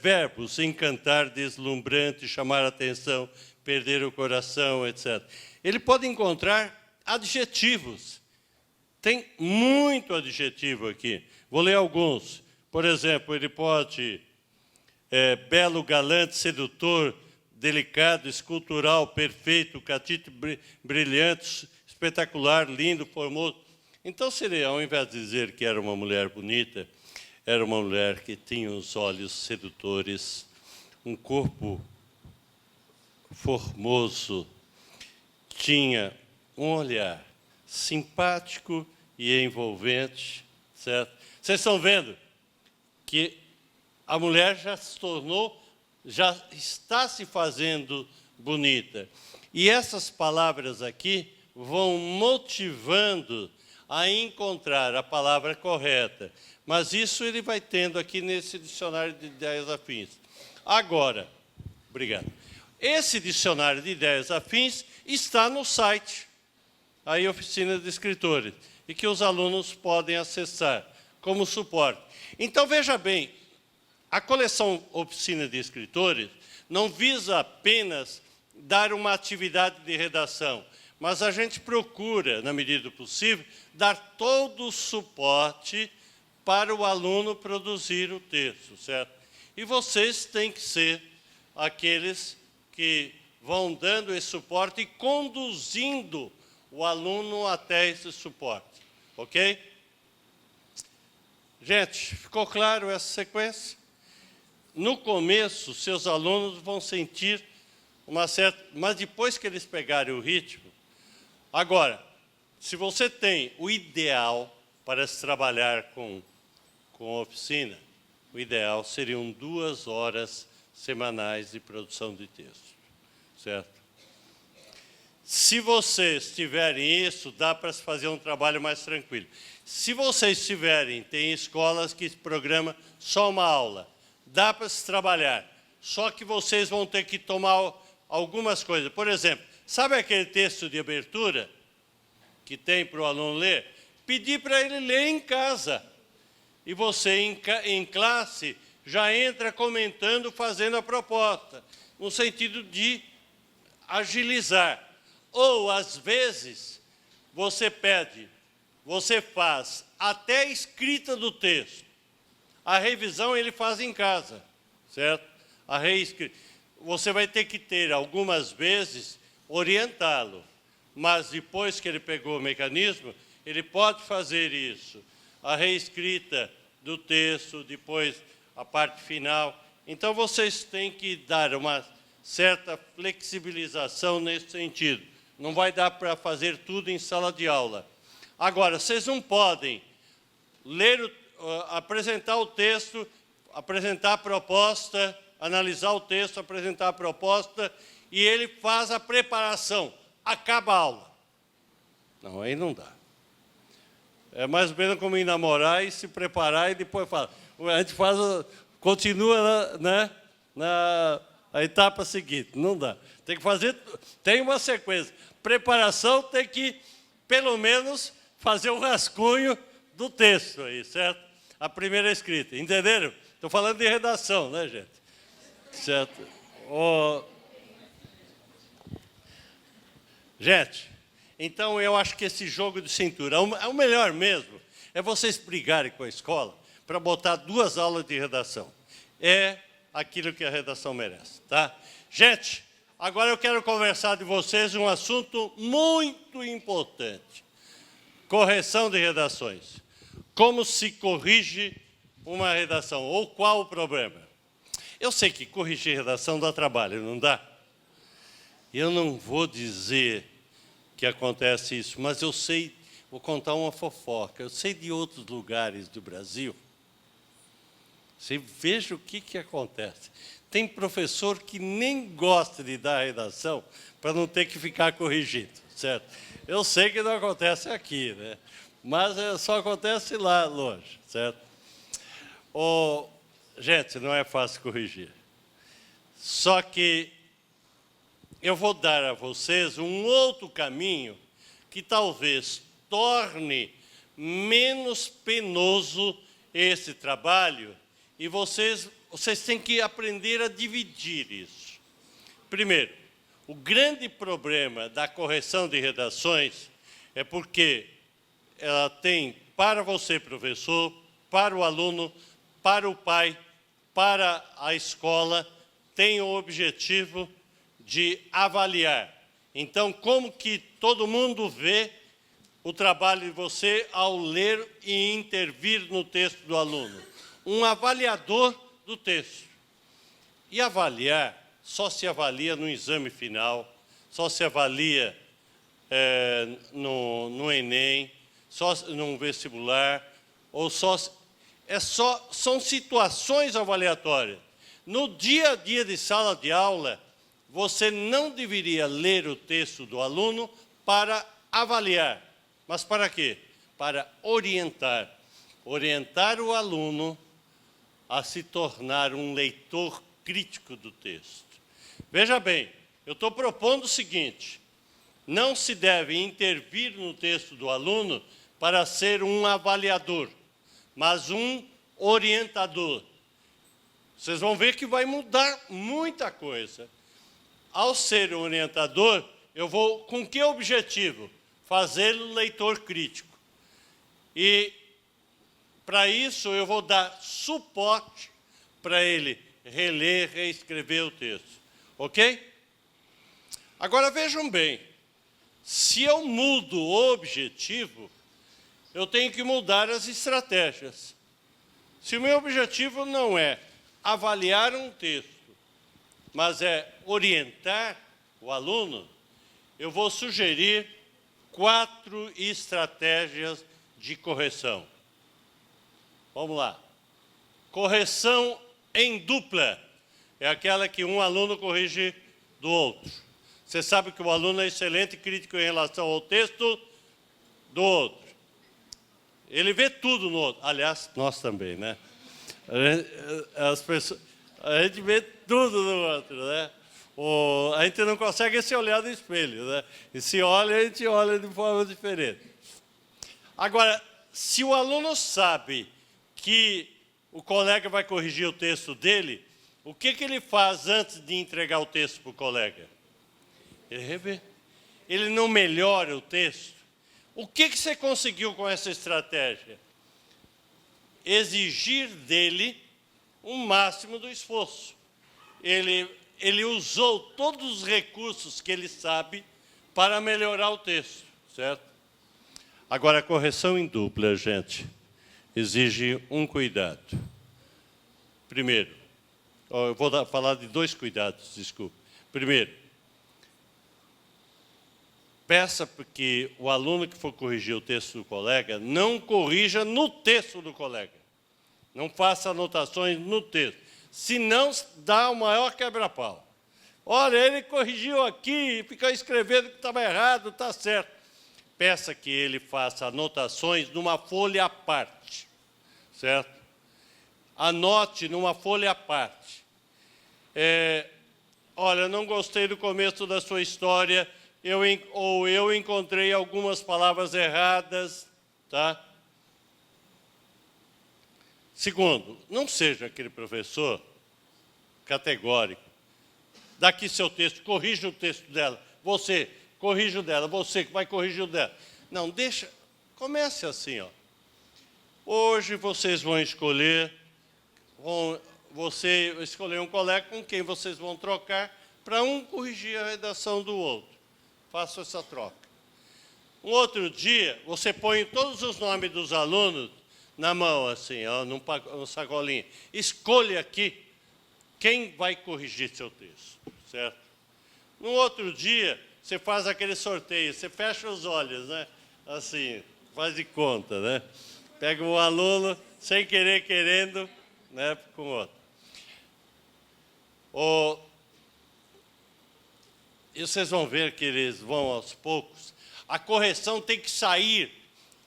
verbos, encantar, deslumbrante, chamar a atenção, perder o coração, etc. Ele pode encontrar adjetivos. Tem muito adjetivo aqui. Vou ler alguns. Por exemplo, ele pode belo, galante, sedutor, delicado, escultural, perfeito, catito, brilhante, espetacular, lindo, formoso. Então, seria, ao invés de dizer que era uma mulher bonita, era uma mulher que tinha os olhos sedutores, um corpo formoso, tinha um olhar simpático e envolvente, certo? Vocês estão vendo que a mulher já se tornou, já está se fazendo bonita. E essas palavras aqui vão motivando a encontrar a palavra correta. Mas isso ele vai tendo aqui nesse dicionário de ideias afins. Agora, obrigado. Esse dicionário de ideias afins está no site, aí Oficina de Escritores, e que os alunos podem acessar como suporte. Então, veja bem, a coleção Oficina de Escritores não visa apenas dar uma atividade de redação, mas a gente procura, na medida do possível, dar todo o suporte para o aluno produzir o texto, certo? E vocês têm que ser aqueles que vão dando esse suporte e conduzindo o aluno até esse suporte, ok? Gente, ficou claro essa sequência? No começo, seus alunos vão sentir uma certa... Mas depois que eles pegarem o ritmo... Agora, se você tem o ideal para se trabalhar com oficina, o ideal seriam 2 horas semanais de produção de texto, certo? Se vocês tiverem isso, dá para se fazer um trabalho mais tranquilo. Se vocês tiverem, tem escolas que programam só uma aula, dá para se trabalhar, só que vocês vão ter que tomar algumas coisas. Por exemplo, sabe aquele texto de abertura que tem para o aluno ler? Pedir para ele ler em casa. E você, em classe, já entra comentando, fazendo a proposta, no sentido de agilizar. Ou, às vezes, você pede, você faz até a escrita do texto. A revisão ele faz em casa, certo? A reescrita. Você vai ter que ter, algumas vezes, orientá-lo. Mas, depois que ele pegou o mecanismo, ele pode fazer isso. A reescrita do texto, depois a parte final. Então, vocês têm que dar uma certa flexibilização nesse sentido. Não vai dar para fazer tudo em sala de aula. Agora, vocês não podem ler, apresentar o texto, apresentar a proposta, analisar o texto, apresentar a proposta, e ele faz a preparação. Acaba a aula. Não, aí não dá. É mais ou menos como ir namorar e se preparar e depois fala. A gente faz continua na etapa seguinte. Não dá. Tem que fazer, tem uma sequência. Preparação tem que, pelo menos, fazer o rascunho do texto aí, certo? A primeira escrita. Entenderam? Estou falando de redação, né, gente? Certo? Gente, então eu acho que esse jogo de cintura, o melhor mesmo, é vocês brigarem com a escola para botar 2 aulas de redação. É aquilo que a redação merece, tá? Gente, agora eu quero conversar de vocês um assunto muito importante. Correção de redações. Como se corrige uma redação? Ou qual o problema? Eu sei que corrigir redação dá trabalho, não dá? Eu não vou dizer que acontece isso, mas eu sei, vou contar uma fofoca. Eu sei de outros lugares do Brasil. Você veja o que acontece. Tem professor que nem gosta de dar redação para não ter que ficar corrigindo, certo? Eu sei que não acontece aqui, né? Mas só acontece lá longe, certo? Gente, não é fácil corrigir. Só que eu vou dar a vocês um outro caminho que talvez torne menos penoso esse trabalho e vocês têm que aprender a dividir isso. Primeiro, o grande problema da correção de redações é porque ela tem, para você, professor, para o aluno, para o pai, para a escola, tem o objetivo de avaliar. Então, como que todo mundo vê o trabalho de você ao ler e intervir no texto do aluno? Um avaliador do texto. E avaliar só se avalia no exame final, só se avalia no Enem, só no vestibular, ou são situações avaliatórias. No dia a dia de sala de aula, você não deveria ler o texto do aluno para avaliar. Mas para quê? Para orientar. Orientar o aluno a se tornar um leitor crítico do texto. Veja bem, eu estou propondo o seguinte: não se deve intervir no texto do aluno para ser um avaliador, mas um orientador. Vocês vão ver que vai mudar muita coisa. Ao ser um orientador, eu vou, com que objetivo? Fazê-lo leitor crítico. E, para isso, eu vou dar suporte para ele reler, reescrever o texto. Ok? Agora, vejam bem, se eu mudo o objetivo, eu tenho que mudar as estratégias. Se o meu objetivo não é avaliar um texto, mas é orientar o aluno, eu vou sugerir 4 estratégias de correção. Vamos lá. Correção em dupla é aquela que um aluno corrige do outro. Você sabe que o aluno é excelente crítico em relação ao texto do outro. Ele vê tudo no outro. Aliás, nós também, né? A gente vê tudo no outro, né? A gente não consegue se olhar no espelho, né? E se olha, a gente olha de forma diferente. Agora, se o aluno sabe que o colega vai corrigir o texto dele, o que ele faz antes de entregar o texto para o colega? Ele revê. Ele não melhora o texto. O que você conseguiu com essa estratégia? Exigir dele o máximo do esforço. Ele usou todos os recursos que ele sabe para melhorar o texto, certo? Agora, a correção em dupla, gente, exige um cuidado. Primeiro, eu vou falar de 2 cuidados, desculpe. Primeiro, peça que o aluno que for corrigir o texto do colega não corrija no texto do colega. Não faça anotações no texto. Senão, dá o maior quebra-pau. Olha, ele corrigiu aqui, ficou escrevendo que estava errado, está certo. Peça que ele faça anotações numa folha à parte, certo? anote numa folha à parte. Olha, não gostei do começo da sua história, eu encontrei algumas palavras erradas, tá? Segundo, não seja aquele professor categórico. Daqui seu texto, corrija o texto dela. Você, corrija o dela. Você que vai corrigir o dela. Não, deixa, comece assim, ó. Hoje vocês vão escolher, você escolher um colega com quem vocês vão trocar para um corrigir a redação do outro. Faça essa troca. Um outro dia, você põe todos os nomes dos alunos na mão, assim, ó, num sacolinho. Escolha aqui quem vai corrigir seu texto, certo? No outro dia, você faz aquele sorteio, você fecha os olhos, né? Assim, faz de conta, né? Pega um aluno, sem querer, querendo, né, com o outro. E vocês vão ver que eles vão aos poucos. A correção tem que sair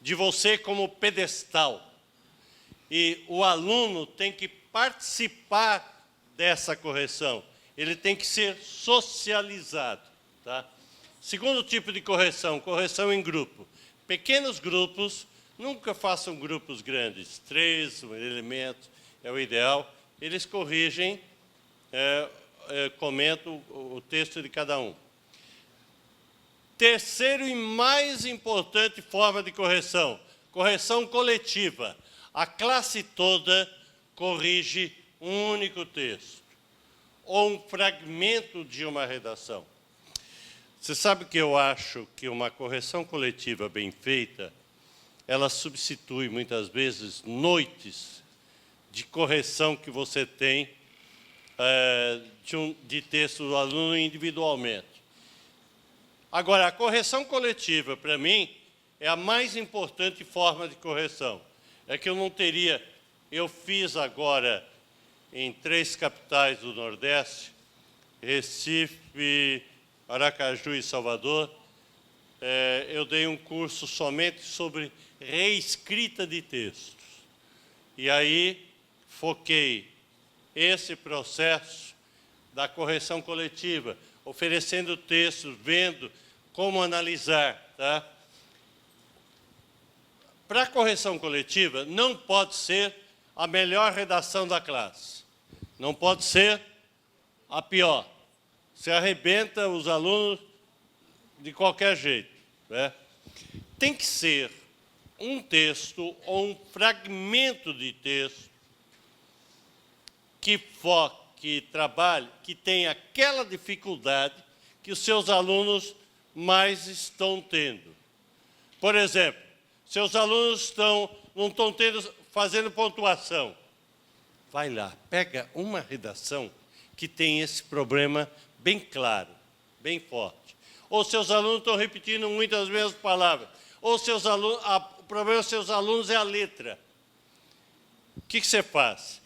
de você como pedestal. E o aluno tem que participar dessa correção. Ele tem que ser socializado. Tá? Segundo tipo de correção, correção em grupo. Pequenos grupos, nunca façam grupos grandes. 3 elementos é o ideal. Eles corrigem, comentam o texto de cada um. Terceiro e mais importante forma de correção, correção coletiva. A classe toda corrige um único texto, ou um fragmento de uma redação. Você sabe que eu acho que uma correção coletiva bem feita, ela substitui, muitas vezes, noites de correção que você tem de texto do aluno individualmente. Agora, a correção coletiva, para mim, é a mais importante forma de correção. É que eu não teria... Eu fiz agora, em 3 capitais do Nordeste, Recife, Aracaju e Salvador, eu dei um curso somente sobre reescrita de textos. E aí, foquei esse processo da correção coletiva, oferecendo textos, vendo como analisar. Tá? Para a correção coletiva, não pode ser a melhor redação da classe. Não pode ser a pior. Você arrebenta os alunos de qualquer jeito. Né? Tem que ser um texto ou um fragmento de texto que foque, que trabalhe, que tenha aquela dificuldade que os seus alunos mais estão tendo. Por exemplo, seus alunos não estão fazendo pontuação. Vai lá, pega uma redação que tem esse problema bem claro, bem forte. Ou seus alunos estão repetindo muitas mesmas palavras. Ou o problema dos seus alunos é a letra. O que você faz?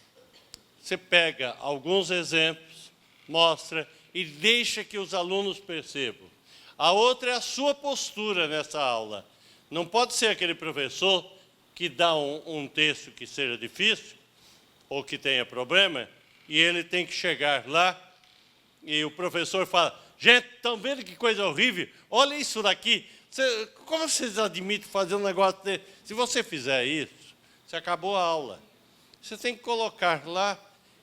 Você pega alguns exemplos, mostra e deixa que os alunos percebam. A outra é a sua postura nessa aula. Não pode ser aquele professor que dá um texto que seja difícil ou que tenha problema e ele tem que chegar lá e o professor fala: gente, estão vendo que coisa horrível? Olha isso daqui. Como vocês admitem fazer um negócio desse? Se você fizer isso, você acabou a aula. Você tem que colocar lá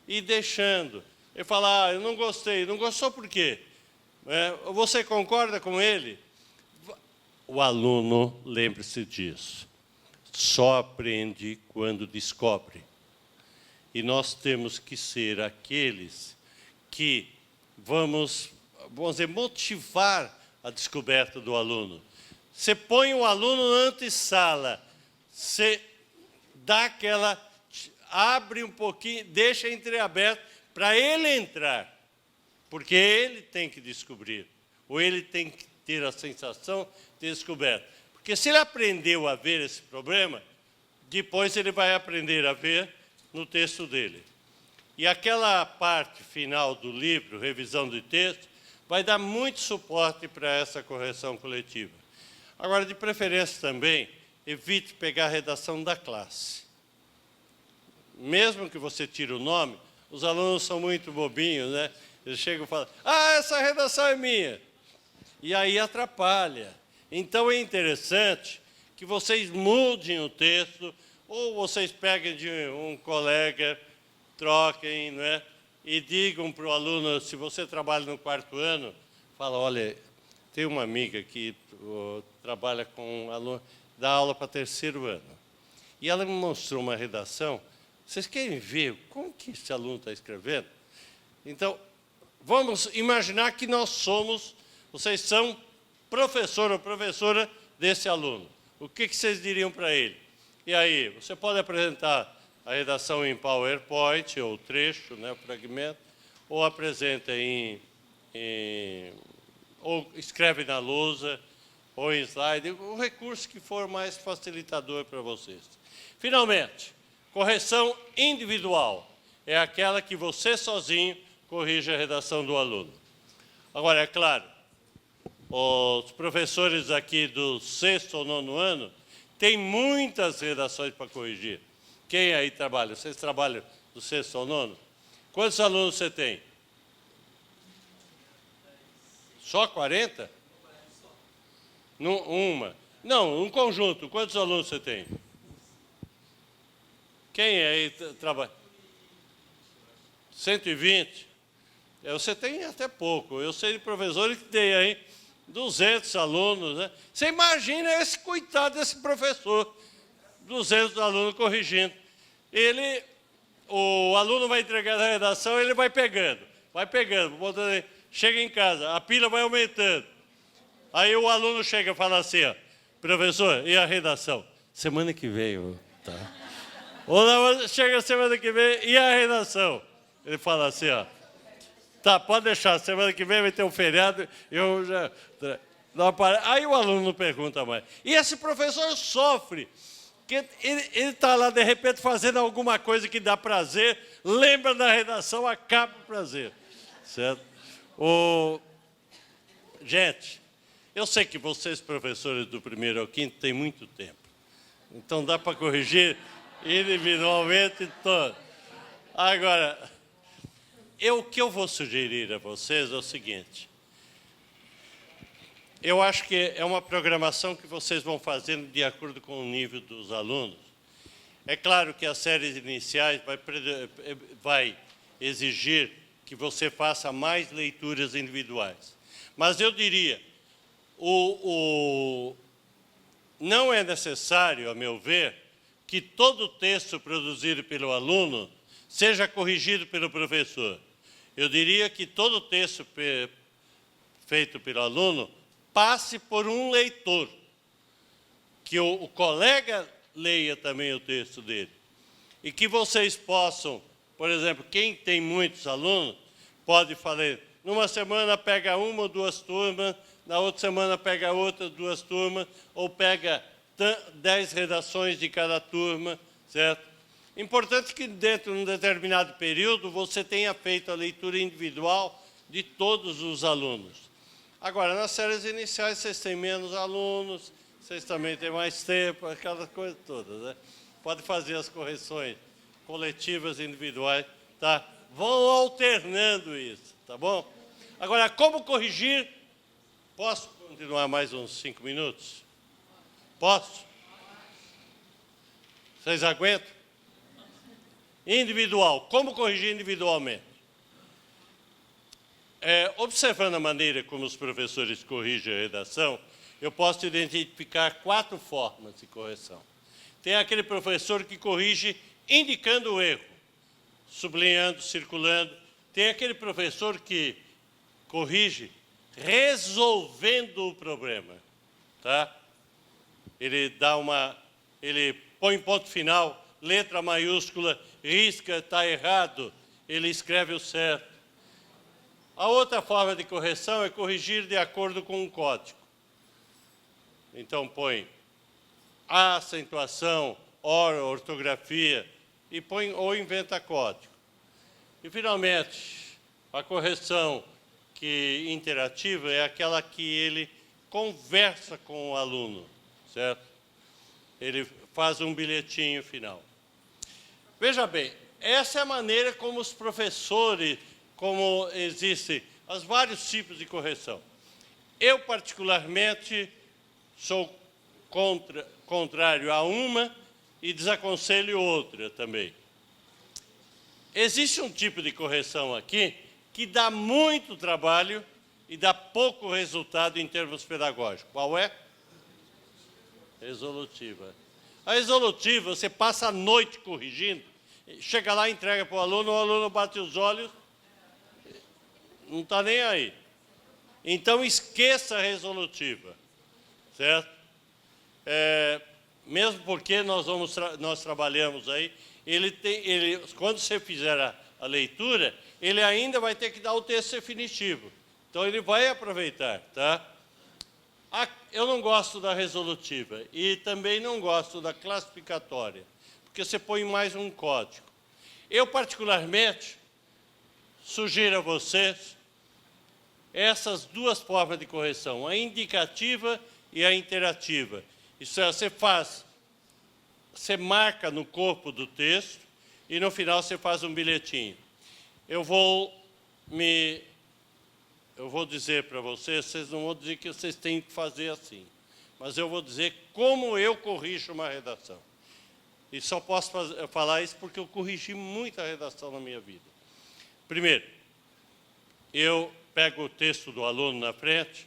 e deixando. Ele fala: eu não gostei. Não gostou por quê? Você concorda com ele? O aluno, lembre-se disso, só aprende quando descobre. E nós temos que ser aqueles que vamos dizer, motivar a descoberta do aluno. Você põe o aluno na antessala, você dá abre um pouquinho, deixa entreaberto para ele entrar, porque ele tem que descobrir, ou ele tem que ter a sensação de descoberto. Porque se ele aprendeu a ver esse problema, depois ele vai aprender a ver no texto dele. E aquela parte final do livro, revisão de texto, vai dar muito suporte para essa correção coletiva. Agora, de preferência também, evite pegar a redação da classe. mesmo que você tire o nome, os alunos são muito bobinhos, né? Eles chegam e falam, ah, essa redação é minha. E aí atrapalha. Então, é interessante que vocês mudem o texto, ou vocês peguem de um colega, troquem, não é? E digam para o aluno, se você trabalha no 4º ano, fala, olha, tem uma amiga que trabalha com um aluno, dá aula para 3º ano. E ela me mostrou uma redação. Vocês querem ver como que esse aluno está escrevendo? Então, vamos imaginar que vocês são professor ou professora desse aluno. O que vocês diriam para ele? E aí, você pode apresentar a redação em PowerPoint, ou trecho, né, fragmento, ou apresenta ou escreve na lousa, ou em slide, o recurso que for mais facilitador para vocês. Finalmente, correção individual. É aquela que você sozinho corrige a redação do aluno. Agora, é claro, os professores aqui do 6º ou 9º ano têm muitas redações para corrigir. Quem aí trabalha? Vocês trabalham do 6º ao 9º? Quantos alunos você tem? Só 40? Uma. Não, um conjunto. Quantos alunos você tem? Quem aí trabalha? 120? Você tem até pouco. Eu sei de professores que tem aí 200 alunos. Né? Você imagina esse coitado desse professor, 200 alunos corrigindo. O aluno vai entregar a redação, ele vai pegando, chega em casa, a pilha vai aumentando. Aí o aluno chega e fala assim, ó, professor, e a redação? Semana que vem, tá? Ou chega semana que vem, e a redação? Ele fala assim, ó, tá, pode deixar, semana que vem vai ter um feriado, eu já... Aí o aluno não pergunta mais. E esse professor sofre, que ele está lá, de repente, fazendo alguma coisa que dá prazer, lembra da redação, acaba o prazer. Certo? Gente, eu sei que vocês, professores do 1º ao 5º, têm muito tempo. Então, dá para corrigir individualmente todo. Agora, o que eu vou sugerir a vocês é o seguinte. Eu acho que é uma programação que vocês vão fazendo de acordo com o nível dos alunos. É claro que as séries iniciais vai exigir que você faça mais leituras individuais. Mas eu diria, não é necessário, a meu ver, que todo texto produzido pelo aluno seja corrigido pelo professor. Eu diria que todo texto feito pelo aluno passe por um leitor, que o colega leia também o texto dele. E que vocês possam, por exemplo, quem tem muitos alunos, pode fazer, numa semana pega 1 ou 2 turmas, na outra semana pega outras 2 turmas, ou pega 10 redações de cada turma, certo? Importante que dentro de um determinado período você tenha feito a leitura individual de todos os alunos. Agora, nas séries iniciais, vocês têm menos alunos, vocês também têm mais tempo, aquela coisa toda, né? Pode fazer as correções coletivas, individuais, tá? Vão alternando isso, tá bom? Agora, como corrigir? Posso continuar mais uns 5 minutos? Posso? Vocês aguentam? Individual. Como corrigir individualmente? Observando a maneira como os professores corrigem a redação, eu posso identificar 4 formas de correção. Tem aquele professor que corrige indicando o erro, sublinhando, circulando. Tem aquele professor que corrige resolvendo o problema. Tá? Ele põe ponto final, letra maiúscula, risca, está errado, ele escreve o certo. A outra forma de correção é corrigir de acordo com um código. Então, põe a acentuação, ortografia, e põe ou inventa código. E, finalmente, a correção interativa é aquela que ele conversa com o aluno, certo? Ele faz um bilhetinho final. Veja bem, essa é a maneira como os professores, como existem os vários tipos de correção. Eu, particularmente, sou contrário a uma e desaconselho outra também. Existe um tipo de correção aqui que dá muito trabalho e dá pouco resultado em termos pedagógicos. Qual é? Resolutiva. A resolutiva, você passa a noite corrigindo, chega lá, entrega para o aluno bate os olhos, não está nem aí. Então, esqueça a resolutiva, certo? Mesmo porque nós trabalhamos aí, quando você fizer a leitura, ele ainda vai ter que dar o texto definitivo. Então, ele vai aproveitar, tá? Eu não gosto da resolutiva e também não gosto da classificatória, porque você põe mais um código. Eu, particularmente, sugiro a vocês essas duas formas de correção, a indicativa e a interativa. Isso é, você marca no corpo do texto e no final você faz um bilhetinho. Eu vou dizer para vocês não vão dizer que vocês têm que fazer assim, mas eu vou dizer como eu corrijo uma redação. E só posso falar isso porque eu corrigi muita redação na minha vida. Primeiro, eu pego o texto do aluno na frente,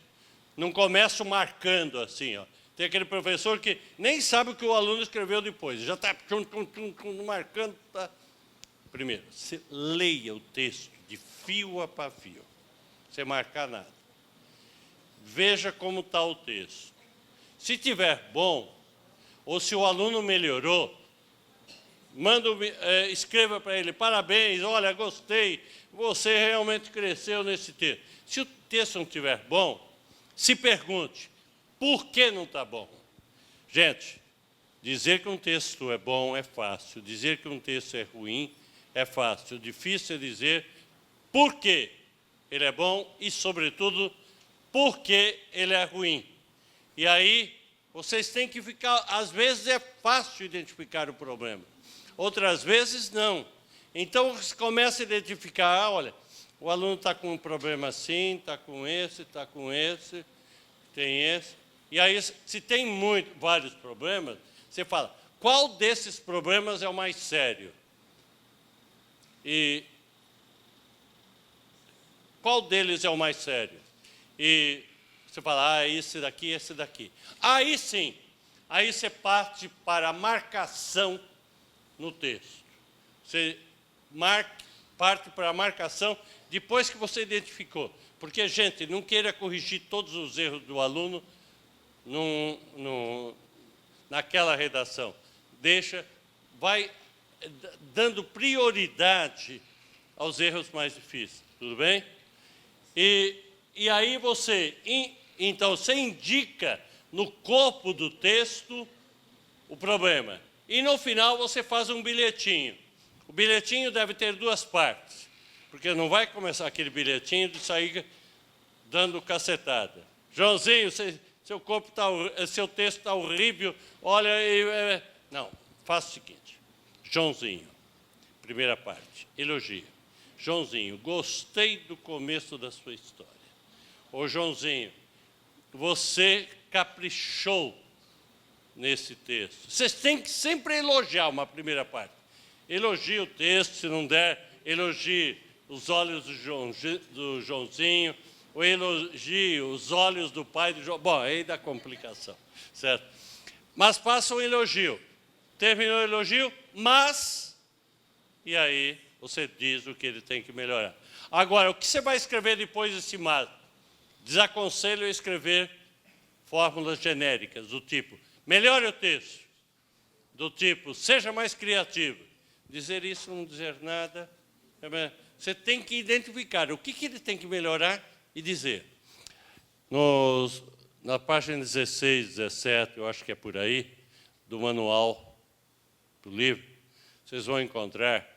não começo marcando assim, ó. Tem aquele professor que nem sabe o que o aluno escreveu depois, já está marcando. Tá. Primeiro, você leia o texto de fio a pavio, sem marcar nada. Veja como está o texto. Se tiver bom, ou se o aluno melhorou, escreva para ele, parabéns, olha, gostei, você realmente cresceu nesse texto. Se o texto não estiver bom, se pergunte, por que não está bom? Gente, dizer que um texto é bom é fácil, dizer que um texto é ruim é fácil. O difícil é dizer por que ele é bom e, sobretudo, por que ele é ruim. E aí, vocês têm que ficar... Às vezes é fácil identificar o problema, outras vezes não. Então, você começa a identificar, olha, o aluno está com um problema assim, está com esse, tem esse. E aí, se tem vários problemas, você fala, qual desses problemas é o mais sério? E qual deles é o mais sério? E você fala, esse daqui. Aí sim, aí você parte para a marcação no texto. Você parte para a marcação depois que você identificou. Porque, gente, não queira corrigir todos os erros do aluno naquela redação. Vai dando prioridade aos erros mais difíceis. Tudo bem? E aí então, você indica no corpo do texto o problema. E no final você faz um bilhetinho. O bilhetinho deve ter duas partes, porque não vai começar aquele bilhetinho de sair dando cacetada. Joãozinho, seu texto está horrível, olha... Não, faça o seguinte. Joãozinho, primeira parte, elogio. Joãozinho, gostei do começo da sua história. Ô, Joãozinho, você caprichou nesse texto. Vocês têm que sempre elogiar uma primeira parte. Elogie o texto, se não der, elogie os olhos do Joãozinho, ou elogie os olhos do pai do João. Bom, aí dá complicação, certo? Mas faça um elogio. Terminou o elogio, mas... E aí você diz o que ele tem que melhorar. Agora, o que você vai escrever depois desse mas? Desaconselho a escrever fórmulas genéricas, do tipo, melhore o texto, do tipo, seja mais criativo. Dizer isso, não dizer nada. Você tem que identificar o que ele tem que melhorar e dizer. Na página 16, 17, eu acho que é por aí, do manual do livro, vocês vão encontrar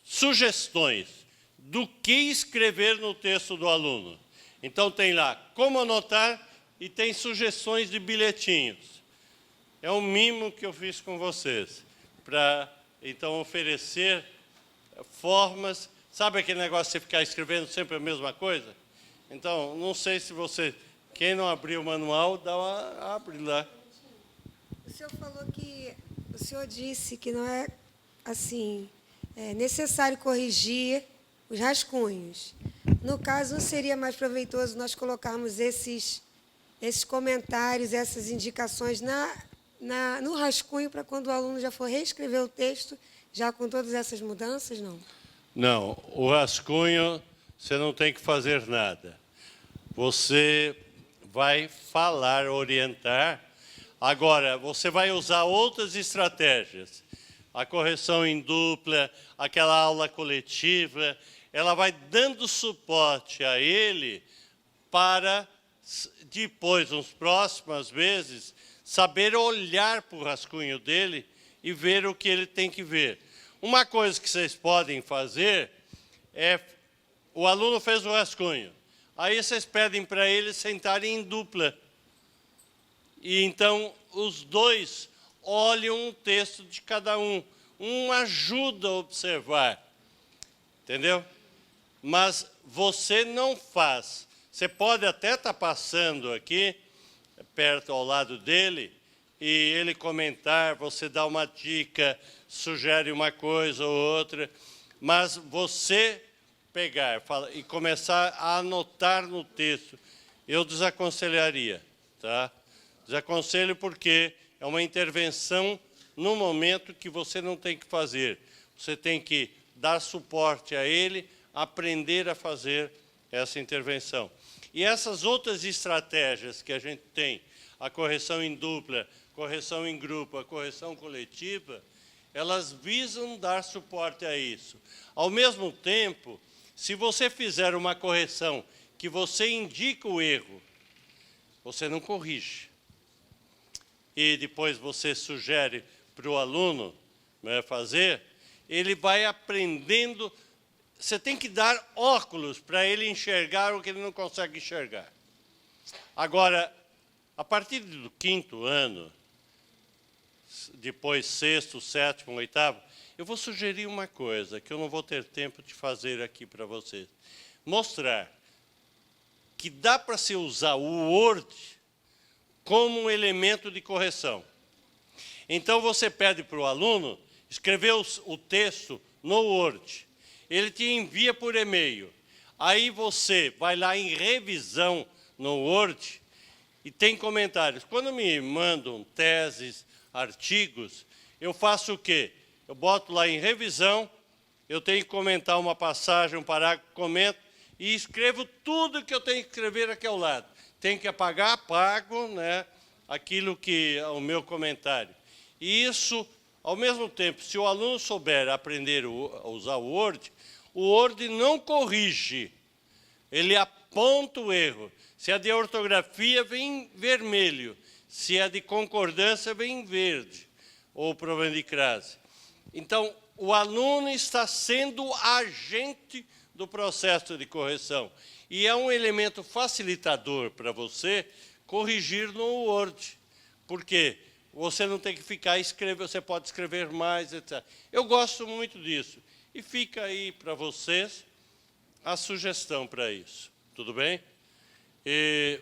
sugestões do que escrever no texto do aluno. Então, tem lá como anotar e tem sugestões de bilhetinhos. É um mimo que eu fiz com vocês, para, então, oferecer formas. Sabe aquele negócio de você ficar escrevendo sempre a mesma coisa? Então, não sei se você... Quem não abriu o manual, abre lá. O senhor falou que... O senhor disse que não é, assim, necessário corrigir os rascunhos. No caso, não seria mais proveitoso nós colocarmos esses comentários, essas indicações no rascunho, para quando o aluno já for reescrever o texto, já com todas essas mudanças, não? Não, o rascunho, você não tem que fazer nada. Você vai falar, orientar. Agora, você vai usar outras estratégias. A correção em dupla, aquela aula coletiva, ela vai dando suporte a ele para, depois, nas próximas vezes, saber olhar para o rascunho dele e ver o que ele tem que ver. Uma coisa que vocês podem fazer é, o aluno fez o rascunho, aí vocês pedem para ele sentarem em dupla. E então os dois olham um texto de cada um. Um ajuda a observar, entendeu? Mas você não faz. Você pode até estar passando aqui, perto ao lado dele, e ele comentar, você dá uma dica, sugere uma coisa ou outra, mas você pegar e começar a anotar no texto, eu desaconselharia, tá? Desaconselho porque é uma intervenção no momento que você não tem que fazer. Você tem que dar suporte a ele, aprender a fazer essa intervenção. E essas outras estratégias que a gente tem, a correção em dupla, correção em grupo, a correção coletiva, elas visam dar suporte a isso. Ao mesmo tempo, se você fizer uma correção que você indica o erro, você não corrige. E depois você sugere para o aluno, né, fazer, ele vai aprendendo. Você tem que dar óculos para ele enxergar o que ele não consegue enxergar. Agora, a partir do 5º ano, depois 6º, 7º, 8º, eu vou sugerir uma coisa que eu não vou ter tempo de fazer aqui para vocês. Mostrar que dá para se usar o Word como um elemento de correção. Então, você pede para o aluno escrever o texto no Word. Ele te envia por e-mail. Aí você vai lá em revisão no Word e tem comentários. Quando me mandam teses, artigos, eu faço o quê? Eu boto lá em revisão, eu tenho que comentar uma passagem, um parágrafo, comento, e escrevo tudo que eu tenho que escrever aqui ao lado. Tem que apagar, apago, né, aquilo que é o meu comentário. E isso, ao mesmo tempo, se o aluno souber aprender a usar o Word não corrige, ele aponta o erro. Se é de ortografia, vem vermelho. Se é de concordância, vem verde, ou problema de crase. Então, o aluno está sendo agente do processo de correção. E é um elemento facilitador para você corrigir no Word. Por quê? Você não tem que ficar escrevendo, você pode escrever mais, etc. Eu gosto muito disso. E fica aí para vocês a sugestão para isso. Tudo bem? E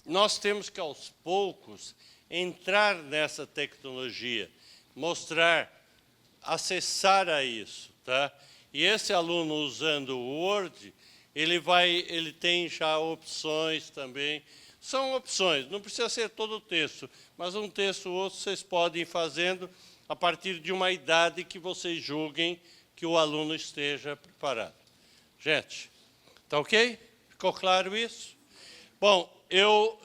nós temos que, aos poucos, entrar nessa tecnologia, mostrar, acessar a isso, tá? E esse aluno usando o Word, ele tem já opções também. São opções, não precisa ser todo o texto, mas um texto ou outro vocês podem ir fazendo a partir de uma idade que vocês julguem que o aluno esteja preparado. Gente, tá ok? Ficou claro isso? Bom, eu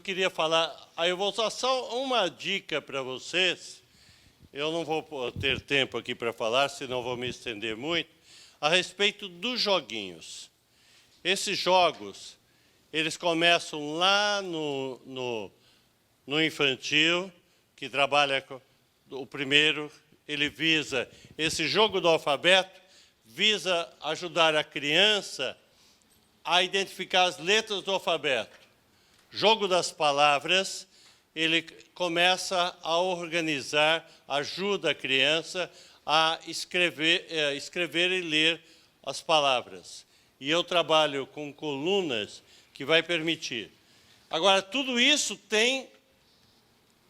queria falar, aí eu vou dar só uma dica para vocês, eu não vou ter tempo aqui para falar, senão vou me estender muito, a respeito dos joguinhos. Esses jogos, eles começam lá no infantil, que trabalha com o primeiro, ele visa, esse jogo do alfabeto, visa ajudar a criança a identificar as letras do alfabeto. jogo das palavras, ele começa a organizar, ajuda a criança a escrever e ler as palavras. E eu trabalho com colunas que vai permitir. Agora, tudo isso tem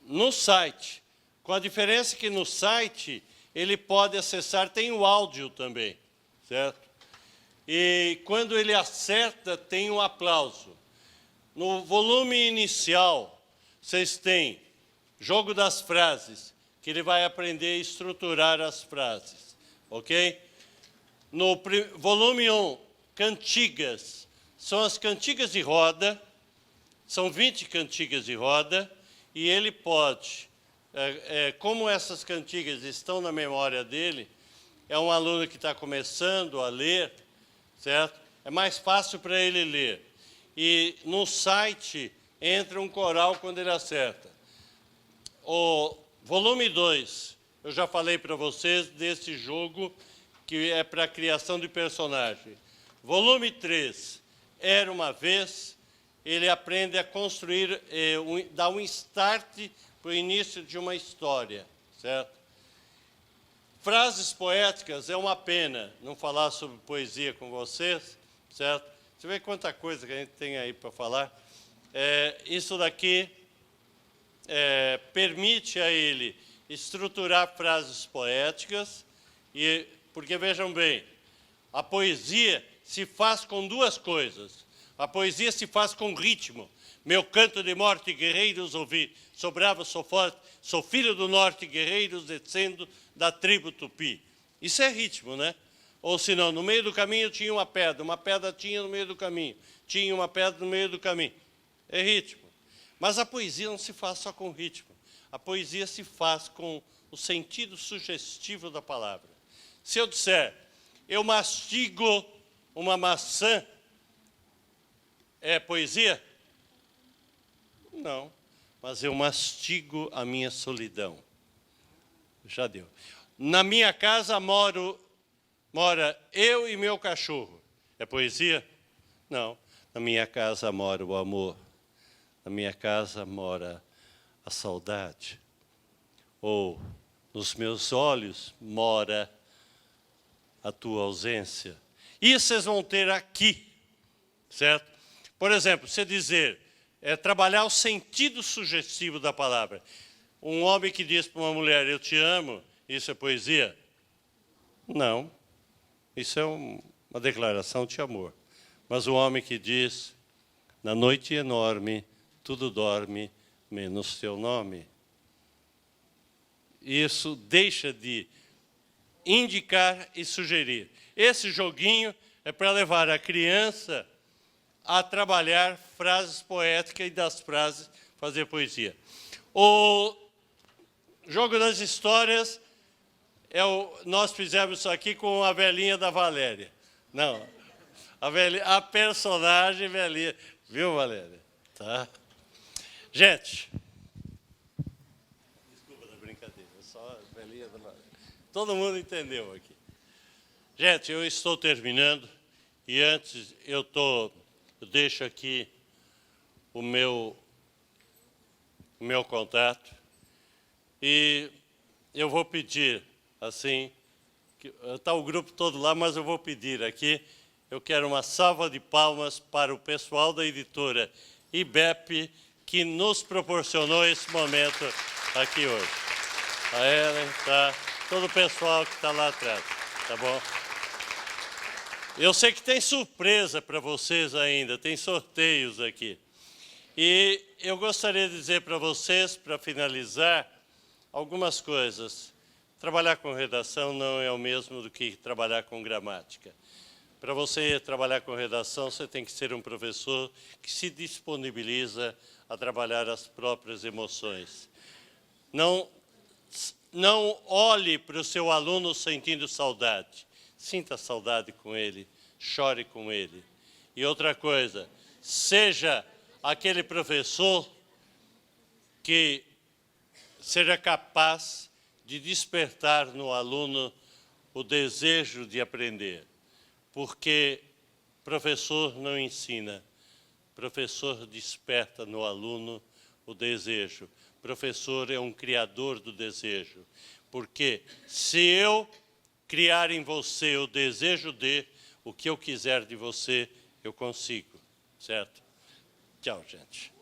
no site, com a diferença que no site ele pode acessar, tem o áudio também, certo? E quando ele acerta, tem um aplauso. No volume inicial, vocês têm jogo das frases, que ele vai aprender a estruturar as frases, ok? No volume 1, cantigas, são as cantigas de roda, são 20 cantigas de roda, e ele pode, como essas cantigas estão na memória dele, é um aluno que está começando a ler, certo? É mais fácil para ele ler. E no site entra um coral quando ele acerta. O volume 2, eu já falei para vocês desse jogo que é para a criação de personagem. Volume 3, Era uma Vez, ele aprende a construir, dar um start para o início de uma história, certo? Frases poéticas, é uma pena não falar sobre poesia com vocês, certo? Você vê quanta coisa que a gente tem aí para falar. Isso daqui permite a ele estruturar frases poéticas, porque, vejam bem, a poesia se faz com duas coisas. A poesia se faz com ritmo. Meu canto de morte, guerreiros ouvi, sou bravo, sou forte, sou filho do norte, guerreiros descendo da tribo Tupi. Isso é ritmo, né? Ou senão, no meio do caminho tinha uma pedra tinha no meio do caminho, tinha uma pedra no meio do caminho. É ritmo. Mas a poesia não se faz só com ritmo. A poesia se faz com o sentido sugestivo da palavra. Se eu disser, eu mastigo uma maçã, é poesia? Não, mas eu mastigo a minha solidão. Já deu. Na minha casa mora eu e meu cachorro. É poesia? Não. Na minha casa mora o amor. Na minha casa mora a saudade. Ou nos meus olhos mora a tua ausência. Isso vocês vão ter aqui, certo? Por exemplo, você dizer, trabalhar o sentido sugestivo da palavra. Um homem que diz para uma mulher, eu te amo, isso é poesia? Não, isso é uma declaração de amor. Mas o homem que diz, na noite enorme, tudo dorme, menos teu nome. Isso deixa de indicar e sugerir. Esse joguinho é para levar a criança a trabalhar frases poéticas e das frases fazer poesia. O jogo das histórias, nós fizemos isso aqui com a velhinha da Valéria. Não, a personagem velhinha. Viu, Valéria? Tá. Gente, desculpa da brincadeira, só a velhinha da Valéria. Todo mundo entendeu aqui. Gente, eu estou terminando e antes eu deixo aqui o meu contato e eu vou pedir, assim, está o grupo todo lá, mas eu vou pedir aqui, eu quero uma salva de palmas para o pessoal da editora IBEP que nos proporcionou esse momento aqui hoje. A Ellen, tá? Todo o pessoal que está lá atrás, tá bom? Eu sei que tem surpresa para vocês ainda, tem sorteios aqui. E eu gostaria de dizer para vocês, para finalizar, algumas coisas. Trabalhar com redação não é o mesmo do que trabalhar com gramática. Para você trabalhar com redação, você tem que ser um professor que se disponibiliza a trabalhar as próprias emoções. Não olhe para o seu aluno sentindo saudade. Sinta saudade com ele, chore com ele. E outra coisa, seja aquele professor que seja capaz de despertar no aluno o desejo de aprender. Porque professor não ensina, Professor desperta no aluno o desejo. Professor é um criador do desejo. Porque se eu criar em você o desejo de o que eu quiser de você, eu consigo. Certo? Tchau, gente.